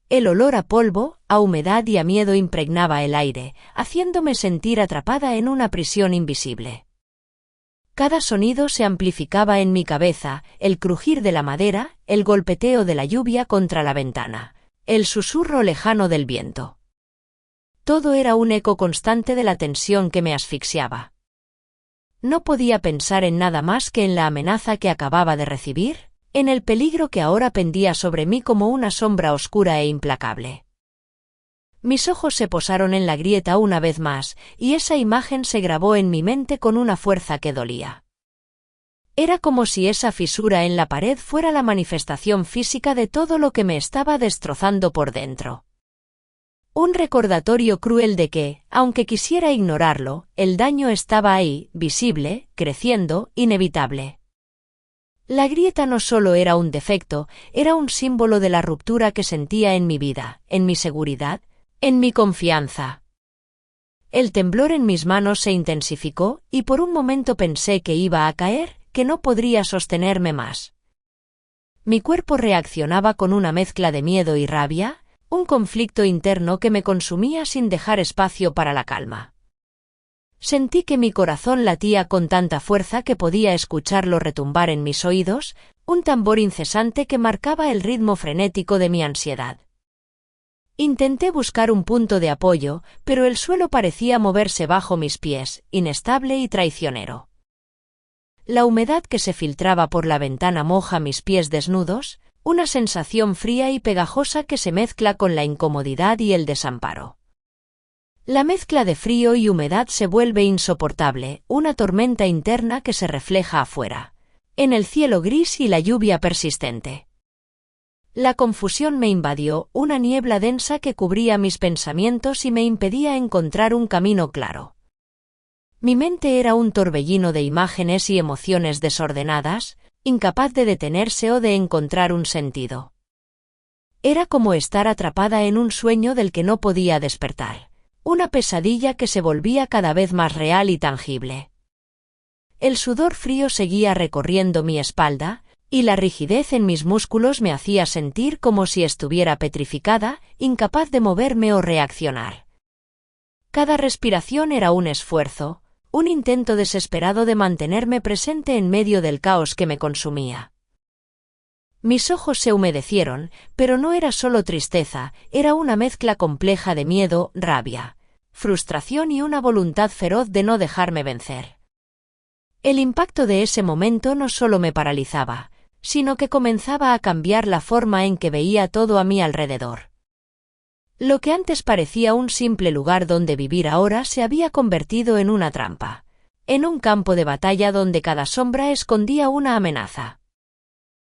El olor a polvo, a humedad y a miedo impregnaba el aire, haciéndome sentir atrapada en una prisión invisible. Cada sonido se amplificaba en mi cabeza, el crujir de la madera, el golpeteo de la lluvia contra la ventana, el susurro lejano del viento. Todo era un eco constante de la tensión que me asfixiaba. No podía pensar en nada más que en la amenaza que acababa de recibir, en el peligro que ahora pendía sobre mí como una sombra oscura e implacable. Mis ojos se posaron en la grieta una vez más, y esa imagen se grabó en mi mente con una fuerza que dolía. Era como si esa fisura en la pared fuera la manifestación física de todo lo que me estaba destrozando por dentro. Un recordatorio cruel de que, aunque quisiera ignorarlo, el daño estaba ahí, visible, creciendo, inevitable. La grieta no solo era un defecto, era un símbolo de la ruptura que sentía en mi vida, en mi seguridad, en mi confianza. El temblor en mis manos se intensificó, y por un momento pensé que iba a caer, que no podría sostenerme más. Mi cuerpo reaccionaba con una mezcla de miedo y rabia, un conflicto interno que me consumía sin dejar espacio para la calma. Sentí que mi corazón latía con tanta fuerza que podía escucharlo retumbar en mis oídos, un tambor incesante que marcaba el ritmo frenético de mi ansiedad. Intenté buscar un punto de apoyo, pero el suelo parecía moverse bajo mis pies, inestable y traicionero. La humedad que se filtraba por la ventana moja mis pies desnudos, una sensación fría y pegajosa que se mezcla con la incomodidad y el desamparo. La mezcla de frío y humedad se vuelve insoportable, una tormenta interna que se refleja afuera, en el cielo gris y la lluvia persistente. La confusión me invadió, una niebla densa que cubría mis pensamientos y me impedía encontrar un camino claro. Mi mente era un torbellino de imágenes y emociones desordenadas, incapaz de detenerse o de encontrar un sentido. Era como estar atrapada en un sueño del que no podía despertar, una pesadilla que se volvía cada vez más real y tangible. El sudor frío seguía recorriendo mi espalda, y la rigidez en mis músculos me hacía sentir como si estuviera petrificada, incapaz de moverme o reaccionar. Cada respiración era un esfuerzo, un intento desesperado de mantenerme presente en medio del caos que me consumía. Mis ojos se humedecieron, pero no era solo tristeza, era una mezcla compleja de miedo, rabia, frustración y una voluntad feroz de no dejarme vencer. El impacto de ese momento no solo me paralizaba, sino que comenzaba a cambiar la forma en que veía todo a mi alrededor. Lo que antes parecía un simple lugar donde vivir ahora se había convertido en una trampa, en un campo de batalla donde cada sombra escondía una amenaza.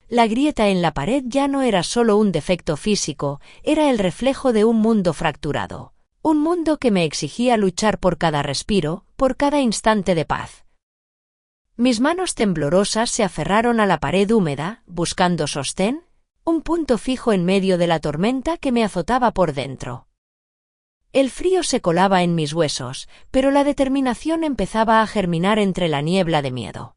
La grieta en la pared ya no era solo un defecto físico, era el reflejo de un mundo fracturado, un mundo que me exigía luchar por cada respiro, por cada instante de paz. Mis manos temblorosas se aferraron a la pared húmeda, buscando sostén, un punto fijo en medio de la tormenta que me azotaba por dentro. El frío se colaba en mis huesos, pero la determinación empezaba a germinar entre la niebla de miedo.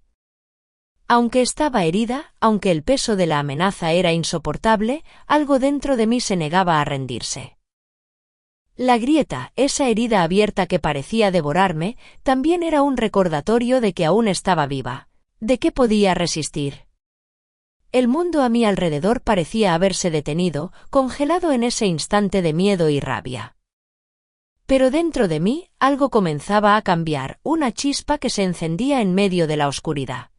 Aunque estaba herida, aunque el peso de la amenaza era insoportable, algo dentro de mí se negaba a rendirse. La grieta, esa herida abierta que parecía devorarme, también era un recordatorio de que aún estaba viva, de que podía resistir. El mundo a mi alrededor parecía haberse detenido, congelado en ese instante de miedo y rabia. Pero dentro de mí, algo comenzaba a cambiar, una chispa que se encendía en medio de la oscuridad.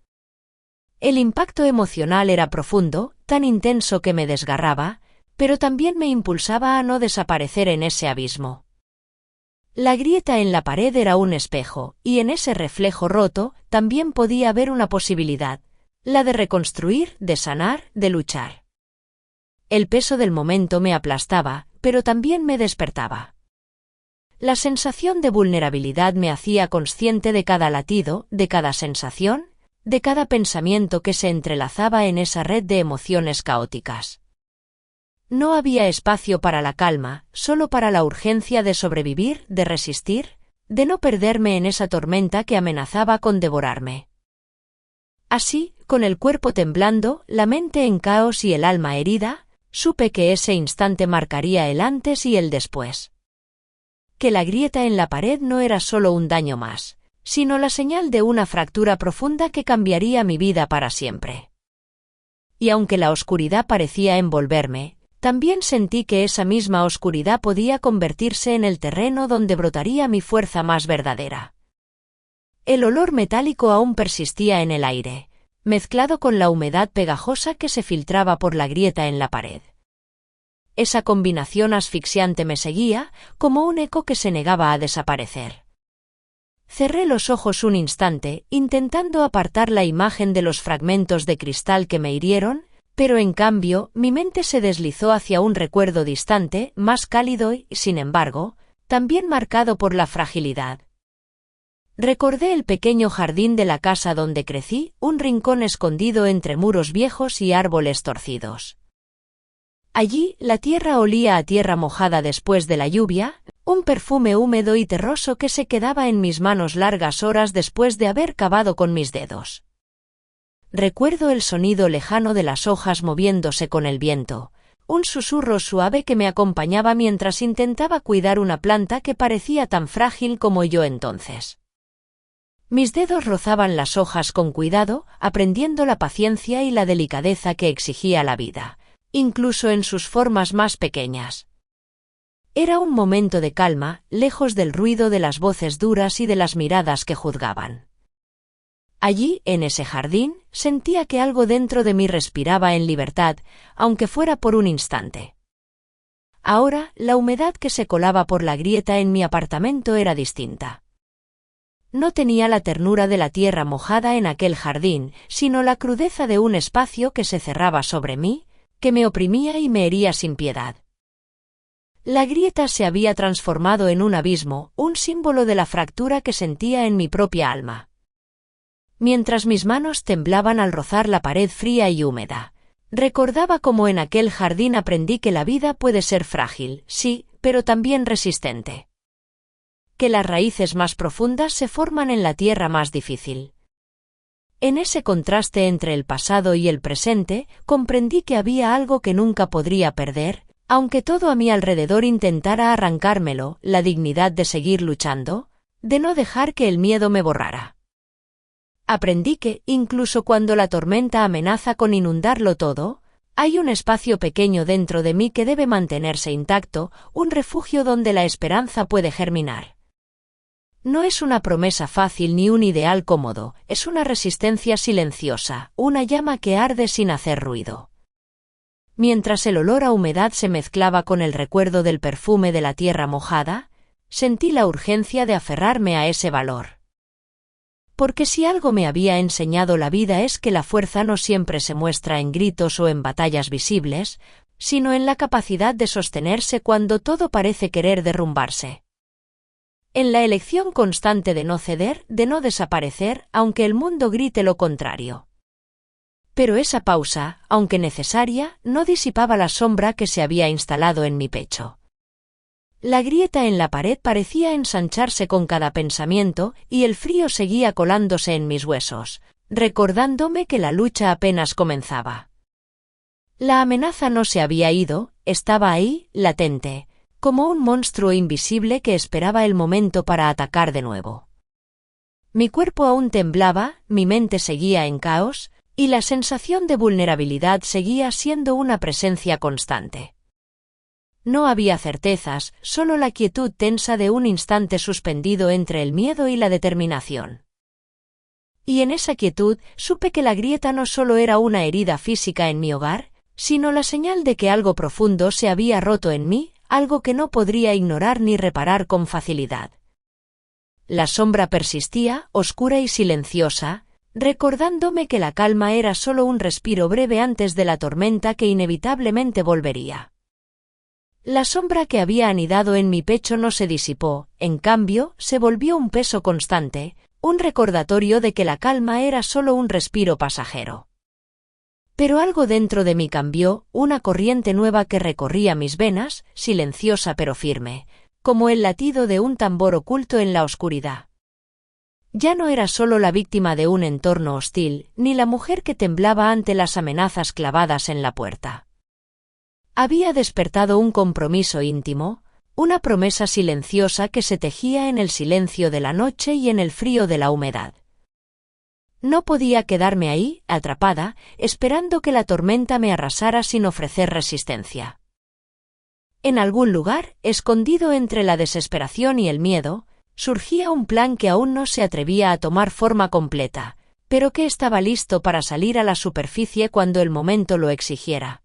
El impacto emocional era profundo, tan intenso que me desgarraba, pero también me impulsaba a no desaparecer en ese abismo. La grieta en la pared era un espejo, y en ese reflejo roto también podía haber una posibilidad, la de reconstruir, de sanar, de luchar. El peso del momento me aplastaba, pero también me despertaba. La sensación de vulnerabilidad me hacía consciente de cada latido, de cada sensación, de cada pensamiento que se entrelazaba en esa red de emociones caóticas. No había espacio para la calma, solo para la urgencia de sobrevivir, de resistir, de no perderme en esa tormenta que amenazaba con devorarme. Así, con el cuerpo temblando, la mente en caos y el alma herida, supe que ese instante marcaría el antes y el después. Que la grieta en la pared no era solo un daño más, sino la señal de una fractura profunda que cambiaría mi vida para siempre. Y aunque la oscuridad parecía envolverme, también sentí que esa misma oscuridad podía convertirse en el terreno donde brotaría mi fuerza más verdadera. El olor metálico aún persistía en el aire, mezclado con la humedad pegajosa que se filtraba por la grieta en la pared. Esa combinación asfixiante me seguía, como un eco que se negaba a desaparecer. Cerré los ojos un instante, intentando apartar la imagen de los fragmentos de cristal que me hirieron, pero en cambio, mi mente se deslizó hacia un recuerdo distante, más cálido y, sin embargo, también marcado por la fragilidad. Recordé el pequeño jardín de la casa donde crecí, un rincón escondido entre muros viejos y árboles torcidos. Allí, la tierra olía a tierra mojada después de la lluvia, un perfume húmedo y terroso que se quedaba en mis manos largas horas después de haber cavado con mis dedos. Recuerdo el sonido lejano de las hojas moviéndose con el viento, un susurro suave que me acompañaba mientras intentaba cuidar una planta que parecía tan frágil como yo entonces. Mis dedos rozaban las hojas con cuidado, aprendiendo la paciencia y la delicadeza que exigía la vida, incluso en sus formas más pequeñas. Era un momento de calma, lejos del ruido de las voces duras y de las miradas que juzgaban. Allí, en ese jardín, sentía que algo dentro de mí respiraba en libertad, aunque fuera por un instante. Ahora, la humedad que se colaba por la grieta en mi apartamento era distinta. No tenía la ternura de la tierra mojada en aquel jardín, sino la crudeza de un espacio que se cerraba sobre mí, que me oprimía y me hería sin piedad. La grieta se había transformado en un abismo, un símbolo de la fractura que sentía en mi propia alma. Mientras mis manos temblaban al rozar la pared fría y húmeda, recordaba cómo en aquel jardín aprendí que la vida puede ser frágil, sí, pero también resistente. Que las raíces más profundas se forman en la tierra más difícil. En ese contraste entre el pasado y el presente, comprendí que había algo que nunca podría perder, aunque todo a mi alrededor intentara arrancármelo, la dignidad de seguir luchando, de no dejar que el miedo me borrara. Aprendí que, incluso cuando la tormenta amenaza con inundarlo todo, hay un espacio pequeño dentro de mí que debe mantenerse intacto, un refugio donde la esperanza puede germinar. No es una promesa fácil ni un ideal cómodo, es una resistencia silenciosa, una llama que arde sin hacer ruido. Mientras el olor a humedad se mezclaba con el recuerdo del perfume de la tierra mojada, sentí la urgencia de aferrarme a ese valor. Porque si algo me había enseñado la vida es que la fuerza no siempre se muestra en gritos o en batallas visibles, sino en la capacidad de sostenerse cuando todo parece querer derrumbarse. En la elección constante de no ceder, de no desaparecer, aunque el mundo grite lo contrario. Pero esa pausa, aunque necesaria, no disipaba la sombra que se había instalado en mi pecho. La grieta en la pared parecía ensancharse con cada pensamiento y el frío seguía colándose en mis huesos, recordándome que la lucha apenas comenzaba. La amenaza no se había ido, estaba ahí, latente, como un monstruo invisible que esperaba el momento para atacar de nuevo. Mi cuerpo aún temblaba, mi mente seguía en caos, y la sensación de vulnerabilidad seguía siendo una presencia constante. No había certezas, solo la quietud tensa de un instante suspendido entre el miedo y la determinación. Y en esa quietud supe que la grieta no solo era una herida física en mi hogar, sino la señal de que algo profundo se había roto en mí, algo que no podría ignorar ni reparar con facilidad. La sombra persistía, oscura y silenciosa, recordándome que la calma era solo un respiro breve antes de la tormenta que inevitablemente volvería. La sombra que había anidado en mi pecho no se disipó, en cambio, se volvió un peso constante, un recordatorio de que la calma era solo un respiro pasajero. Pero algo dentro de mí cambió, una corriente nueva que recorría mis venas, silenciosa pero firme, como el latido de un tambor oculto en la oscuridad. Ya no era solo la víctima de un entorno hostil, ni la mujer que temblaba ante las amenazas clavadas en la puerta. Había despertado un compromiso íntimo, una promesa silenciosa que se tejía en el silencio de la noche y en el frío de la humedad. No podía quedarme ahí, atrapada, esperando que la tormenta me arrasara sin ofrecer resistencia. En algún lugar, escondido entre la desesperación y el miedo, surgía un plan que aún no se atrevía a tomar forma completa, pero que estaba listo para salir a la superficie cuando el momento lo exigiera.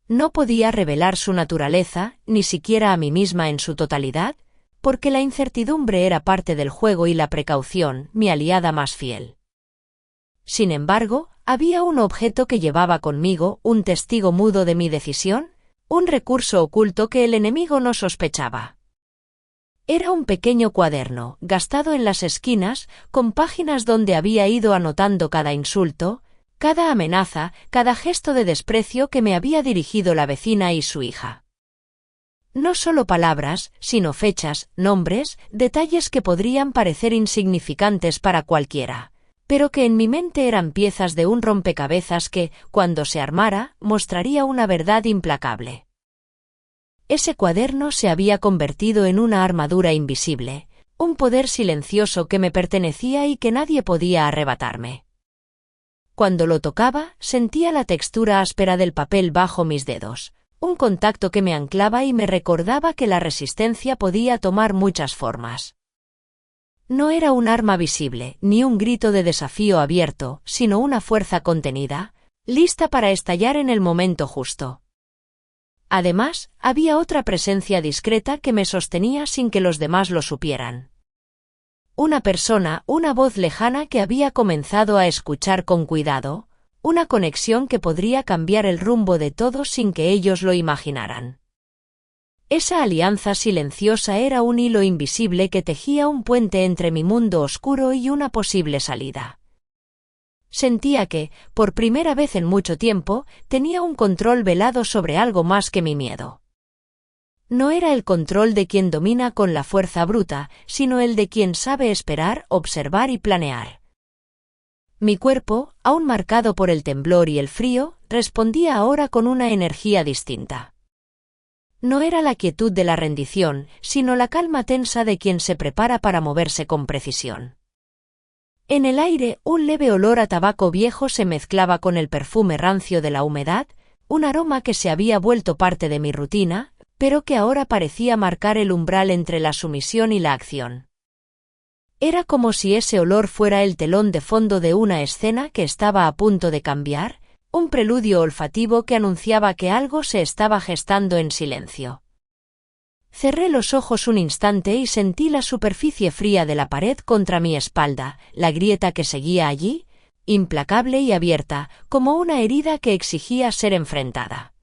No podía revelar su naturaleza, ni siquiera a mí misma en su totalidad, porque la incertidumbre era parte del juego y la precaución, mi aliada más fiel. Sin embargo, había un objeto que llevaba conmigo, un testigo mudo de mi decisión, un recurso oculto que el enemigo no sospechaba. Era un pequeño cuaderno, gastado en las esquinas, con páginas donde había ido anotando cada insulto, cada amenaza, cada gesto de desprecio que me había dirigido la vecina y su hija. No solo palabras, sino fechas, nombres, detalles que podrían parecer insignificantes para cualquiera, pero que en mi mente eran piezas de un rompecabezas que, cuando se armara, mostraría una verdad implacable. Ese cuaderno se había convertido en una armadura invisible, un poder silencioso que me pertenecía y que nadie podía arrebatarme. Cuando lo tocaba, sentía la textura áspera del papel bajo mis dedos, un contacto que me anclaba y me recordaba que la resistencia podía tomar muchas formas. No era un arma visible, ni un grito de desafío abierto, sino una fuerza contenida, lista para estallar en el momento justo. Además, había otra presencia discreta que me sostenía sin que los demás lo supieran. Una persona, una voz lejana que había comenzado a escuchar con cuidado, una conexión que podría cambiar el rumbo de todo sin que ellos lo imaginaran. Esa alianza silenciosa era un hilo invisible que tejía un puente entre mi mundo oscuro y una posible salida. Sentía que, por primera vez en mucho tiempo, tenía un control velado sobre algo más que mi miedo. No era el control de quien domina con la fuerza bruta, sino el de quien sabe esperar, observar y planear. Mi cuerpo, aún marcado por el temblor y el frío, respondía ahora con una energía distinta. No era la quietud de la rendición, sino la calma tensa de quien se prepara para moverse con precisión. En el aire, un leve olor a tabaco viejo se mezclaba con el perfume rancio de la humedad, un aroma que se había vuelto parte de mi rutina, pero que ahora parecía marcar el umbral entre la sumisión y la acción. Era como si ese olor fuera el telón de fondo de una escena que estaba a punto de cambiar, un preludio olfativo que anunciaba que algo se estaba gestando en silencio. Cerré los ojos un instante y sentí la superficie fría de la pared contra mi espalda, la grieta que seguía allí, implacable y abierta, como una herida que exigía ser enfrentada.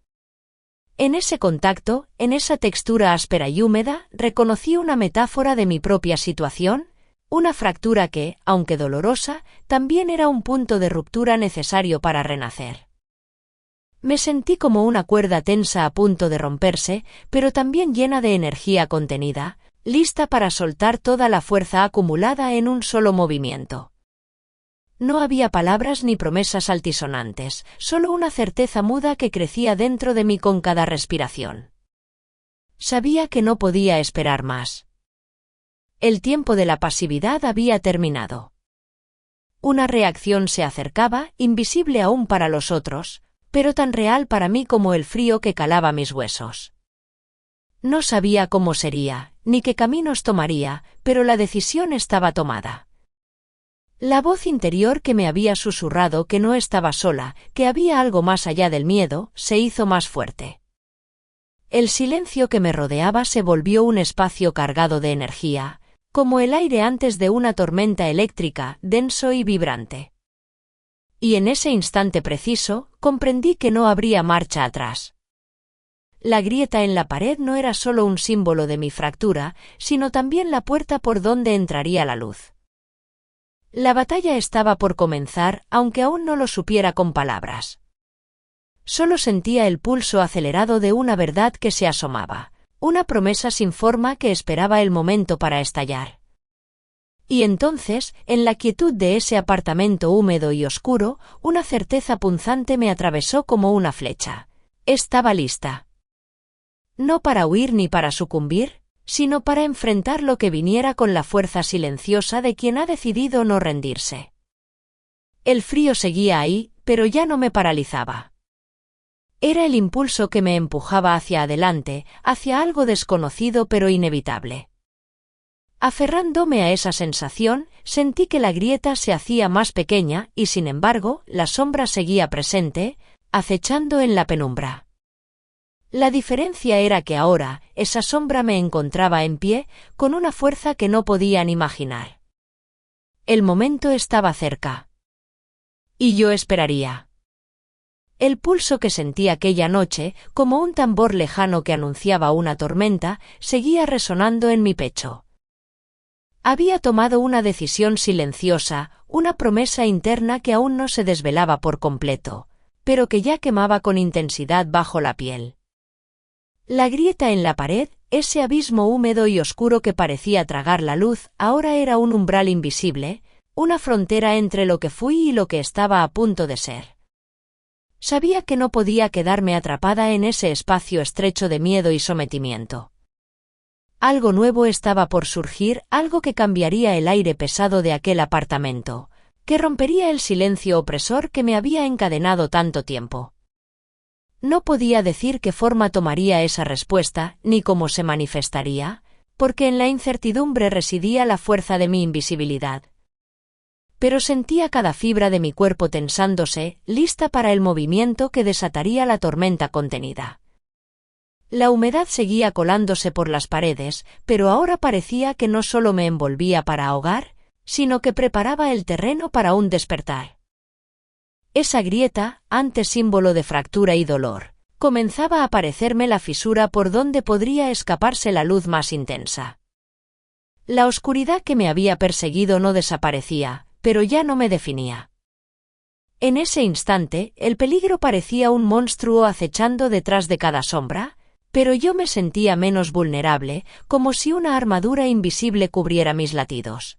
En ese contacto, en esa textura áspera y húmeda, reconocí una metáfora de mi propia situación, una fractura que, aunque dolorosa, también era un punto de ruptura necesario para renacer. Me sentí como una cuerda tensa a punto de romperse, pero también llena de energía contenida, lista para soltar toda la fuerza acumulada en un solo movimiento. No había palabras ni promesas altisonantes, solo una certeza muda que crecía dentro de mí con cada respiración. Sabía que no podía esperar más. El tiempo de la pasividad había terminado. Una reacción se acercaba, invisible aún para los otros, pero tan real para mí como el frío que calaba mis huesos. No sabía cómo sería, ni qué caminos tomaría, pero la decisión estaba tomada. La voz interior que me había susurrado que no estaba sola, que había algo más allá del miedo, se hizo más fuerte. El silencio que me rodeaba se volvió un espacio cargado de energía, como el aire antes de una tormenta eléctrica, denso y vibrante. Y en ese instante preciso, comprendí que no habría marcha atrás. La grieta en la pared no era solo un símbolo de mi fractura, sino también la puerta por donde entraría la luz. La batalla estaba por comenzar, aunque aún no lo supiera con palabras. Solo sentía el pulso acelerado de una verdad que se asomaba, una promesa sin forma que esperaba el momento para estallar. Y entonces, en la quietud de ese apartamento húmedo y oscuro, una certeza punzante me atravesó como una flecha. Estaba lista. No para huir ni para sucumbir, sino para enfrentar lo que viniera con la fuerza silenciosa de quien ha decidido no rendirse. El frío seguía ahí, pero ya no me paralizaba. Era el impulso que me empujaba hacia adelante, hacia algo desconocido pero inevitable. Aferrándome a esa sensación, sentí que la grieta se hacía más pequeña y, sin embargo, la sombra seguía presente, acechando en la penumbra. La diferencia era que ahora, esa sombra me encontraba en pie, con una fuerza que no podían imaginar. El momento estaba cerca. Y yo esperaría. El pulso que sentí aquella noche, como un tambor lejano que anunciaba una tormenta, seguía resonando en mi pecho. Había tomado una decisión silenciosa, una promesa interna que aún no se desvelaba por completo, pero que ya quemaba con intensidad bajo la piel. La grieta en la pared, ese abismo húmedo y oscuro que parecía tragar la luz, ahora era un umbral invisible, una frontera entre lo que fui y lo que estaba a punto de ser. Sabía que no podía quedarme atrapada en ese espacio estrecho de miedo y sometimiento. Algo nuevo estaba por surgir, algo que cambiaría el aire pesado de aquel apartamento, que rompería el silencio opresor que me había encadenado tanto tiempo. No podía decir qué forma tomaría esa respuesta, ni cómo se manifestaría, porque en la incertidumbre residía la fuerza de mi invisibilidad. Pero sentía cada fibra de mi cuerpo tensándose, lista para el movimiento que desataría la tormenta contenida. La humedad seguía colándose por las paredes, pero ahora parecía que no solo me envolvía para ahogar, sino que preparaba el terreno para un despertar. Esa grieta, antes símbolo de fractura y dolor, comenzaba a parecerme la fisura por donde podría escaparse la luz más intensa. La oscuridad que me había perseguido no desaparecía, pero ya no me definía. En ese instante, el peligro parecía un monstruo acechando detrás de cada sombra, pero yo me sentía menos vulnerable, como si una armadura invisible cubriera mis latidos.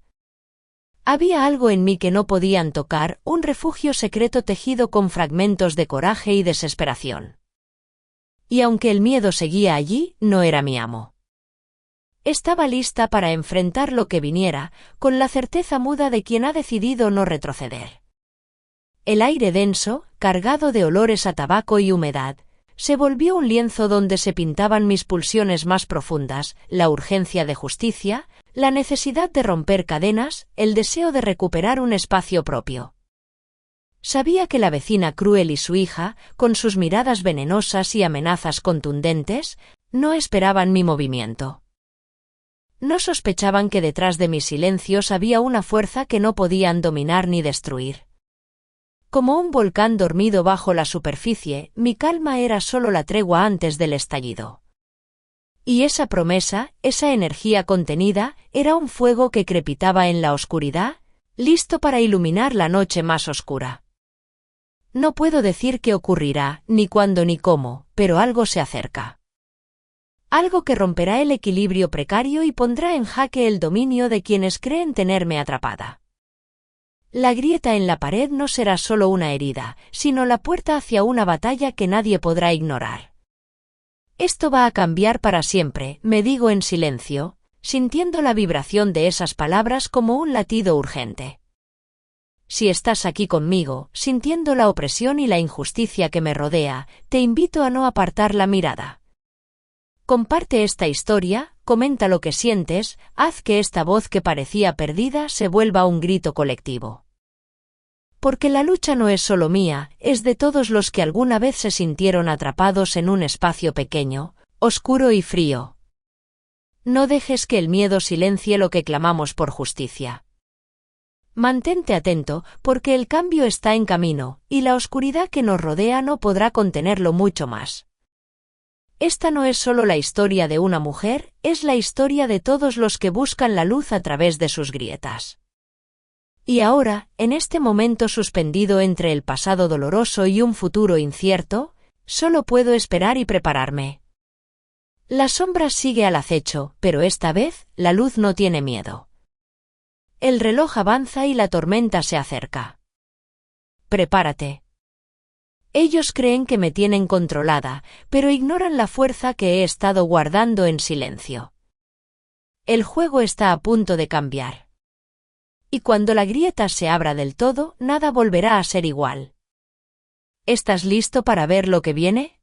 Había algo en mí que no podían tocar, un refugio secreto tejido con fragmentos de coraje y desesperación. Y aunque el miedo seguía allí, no era mi amo. Estaba lista para enfrentar lo que viniera, con la certeza muda de quien ha decidido no retroceder. El aire denso, cargado de olores a tabaco y humedad, se volvió un lienzo donde se pintaban mis pulsiones más profundas, la urgencia de justicia, la necesidad de romper cadenas, el deseo de recuperar un espacio propio. Sabía que la vecina cruel y su hija, con sus miradas venenosas y amenazas contundentes, no esperaban mi movimiento. No sospechaban que detrás de mis silencios había una fuerza que no podían dominar ni destruir. Como un volcán dormido bajo la superficie, mi calma era solo la tregua antes del estallido. Y esa promesa, esa energía contenida, era un fuego que crepitaba en la oscuridad, listo para iluminar la noche más oscura. No puedo decir qué ocurrirá, ni cuándo ni cómo, pero algo se acerca. Algo que romperá el equilibrio precario y pondrá en jaque el dominio de quienes creen tenerme atrapada. La grieta en la pared no será solo una herida, sino la puerta hacia una batalla que nadie podrá ignorar. Esto va a cambiar para siempre, me digo en silencio, sintiendo la vibración de esas palabras como un latido urgente. Si estás aquí conmigo, sintiendo la opresión y la injusticia que me rodea, te invito a no apartar la mirada. Comparte esta historia, comenta lo que sientes, haz que esta voz que parecía perdida se vuelva un grito colectivo. Porque la lucha no es solo mía, es de todos los que alguna vez se sintieron atrapados en un espacio pequeño, oscuro y frío. No dejes que el miedo silencie lo que clamamos por justicia. Mantente atento, porque el cambio está en camino, y la oscuridad que nos rodea no podrá contenerlo mucho más. Esta no es solo la historia de una mujer, es la historia de todos los que buscan la luz a través de sus grietas. Y ahora, en este momento suspendido entre el pasado doloroso y un futuro incierto, solo puedo esperar y prepararme. La sombra sigue al acecho, pero esta vez, la luz no tiene miedo. El reloj avanza y la tormenta se acerca. Prepárate. Ellos creen que me tienen controlada, pero ignoran la fuerza que he estado guardando en silencio. El juego está a punto de cambiar. Y cuando la grieta se abra del todo, nada volverá a ser igual. ¿Estás listo para ver lo que viene?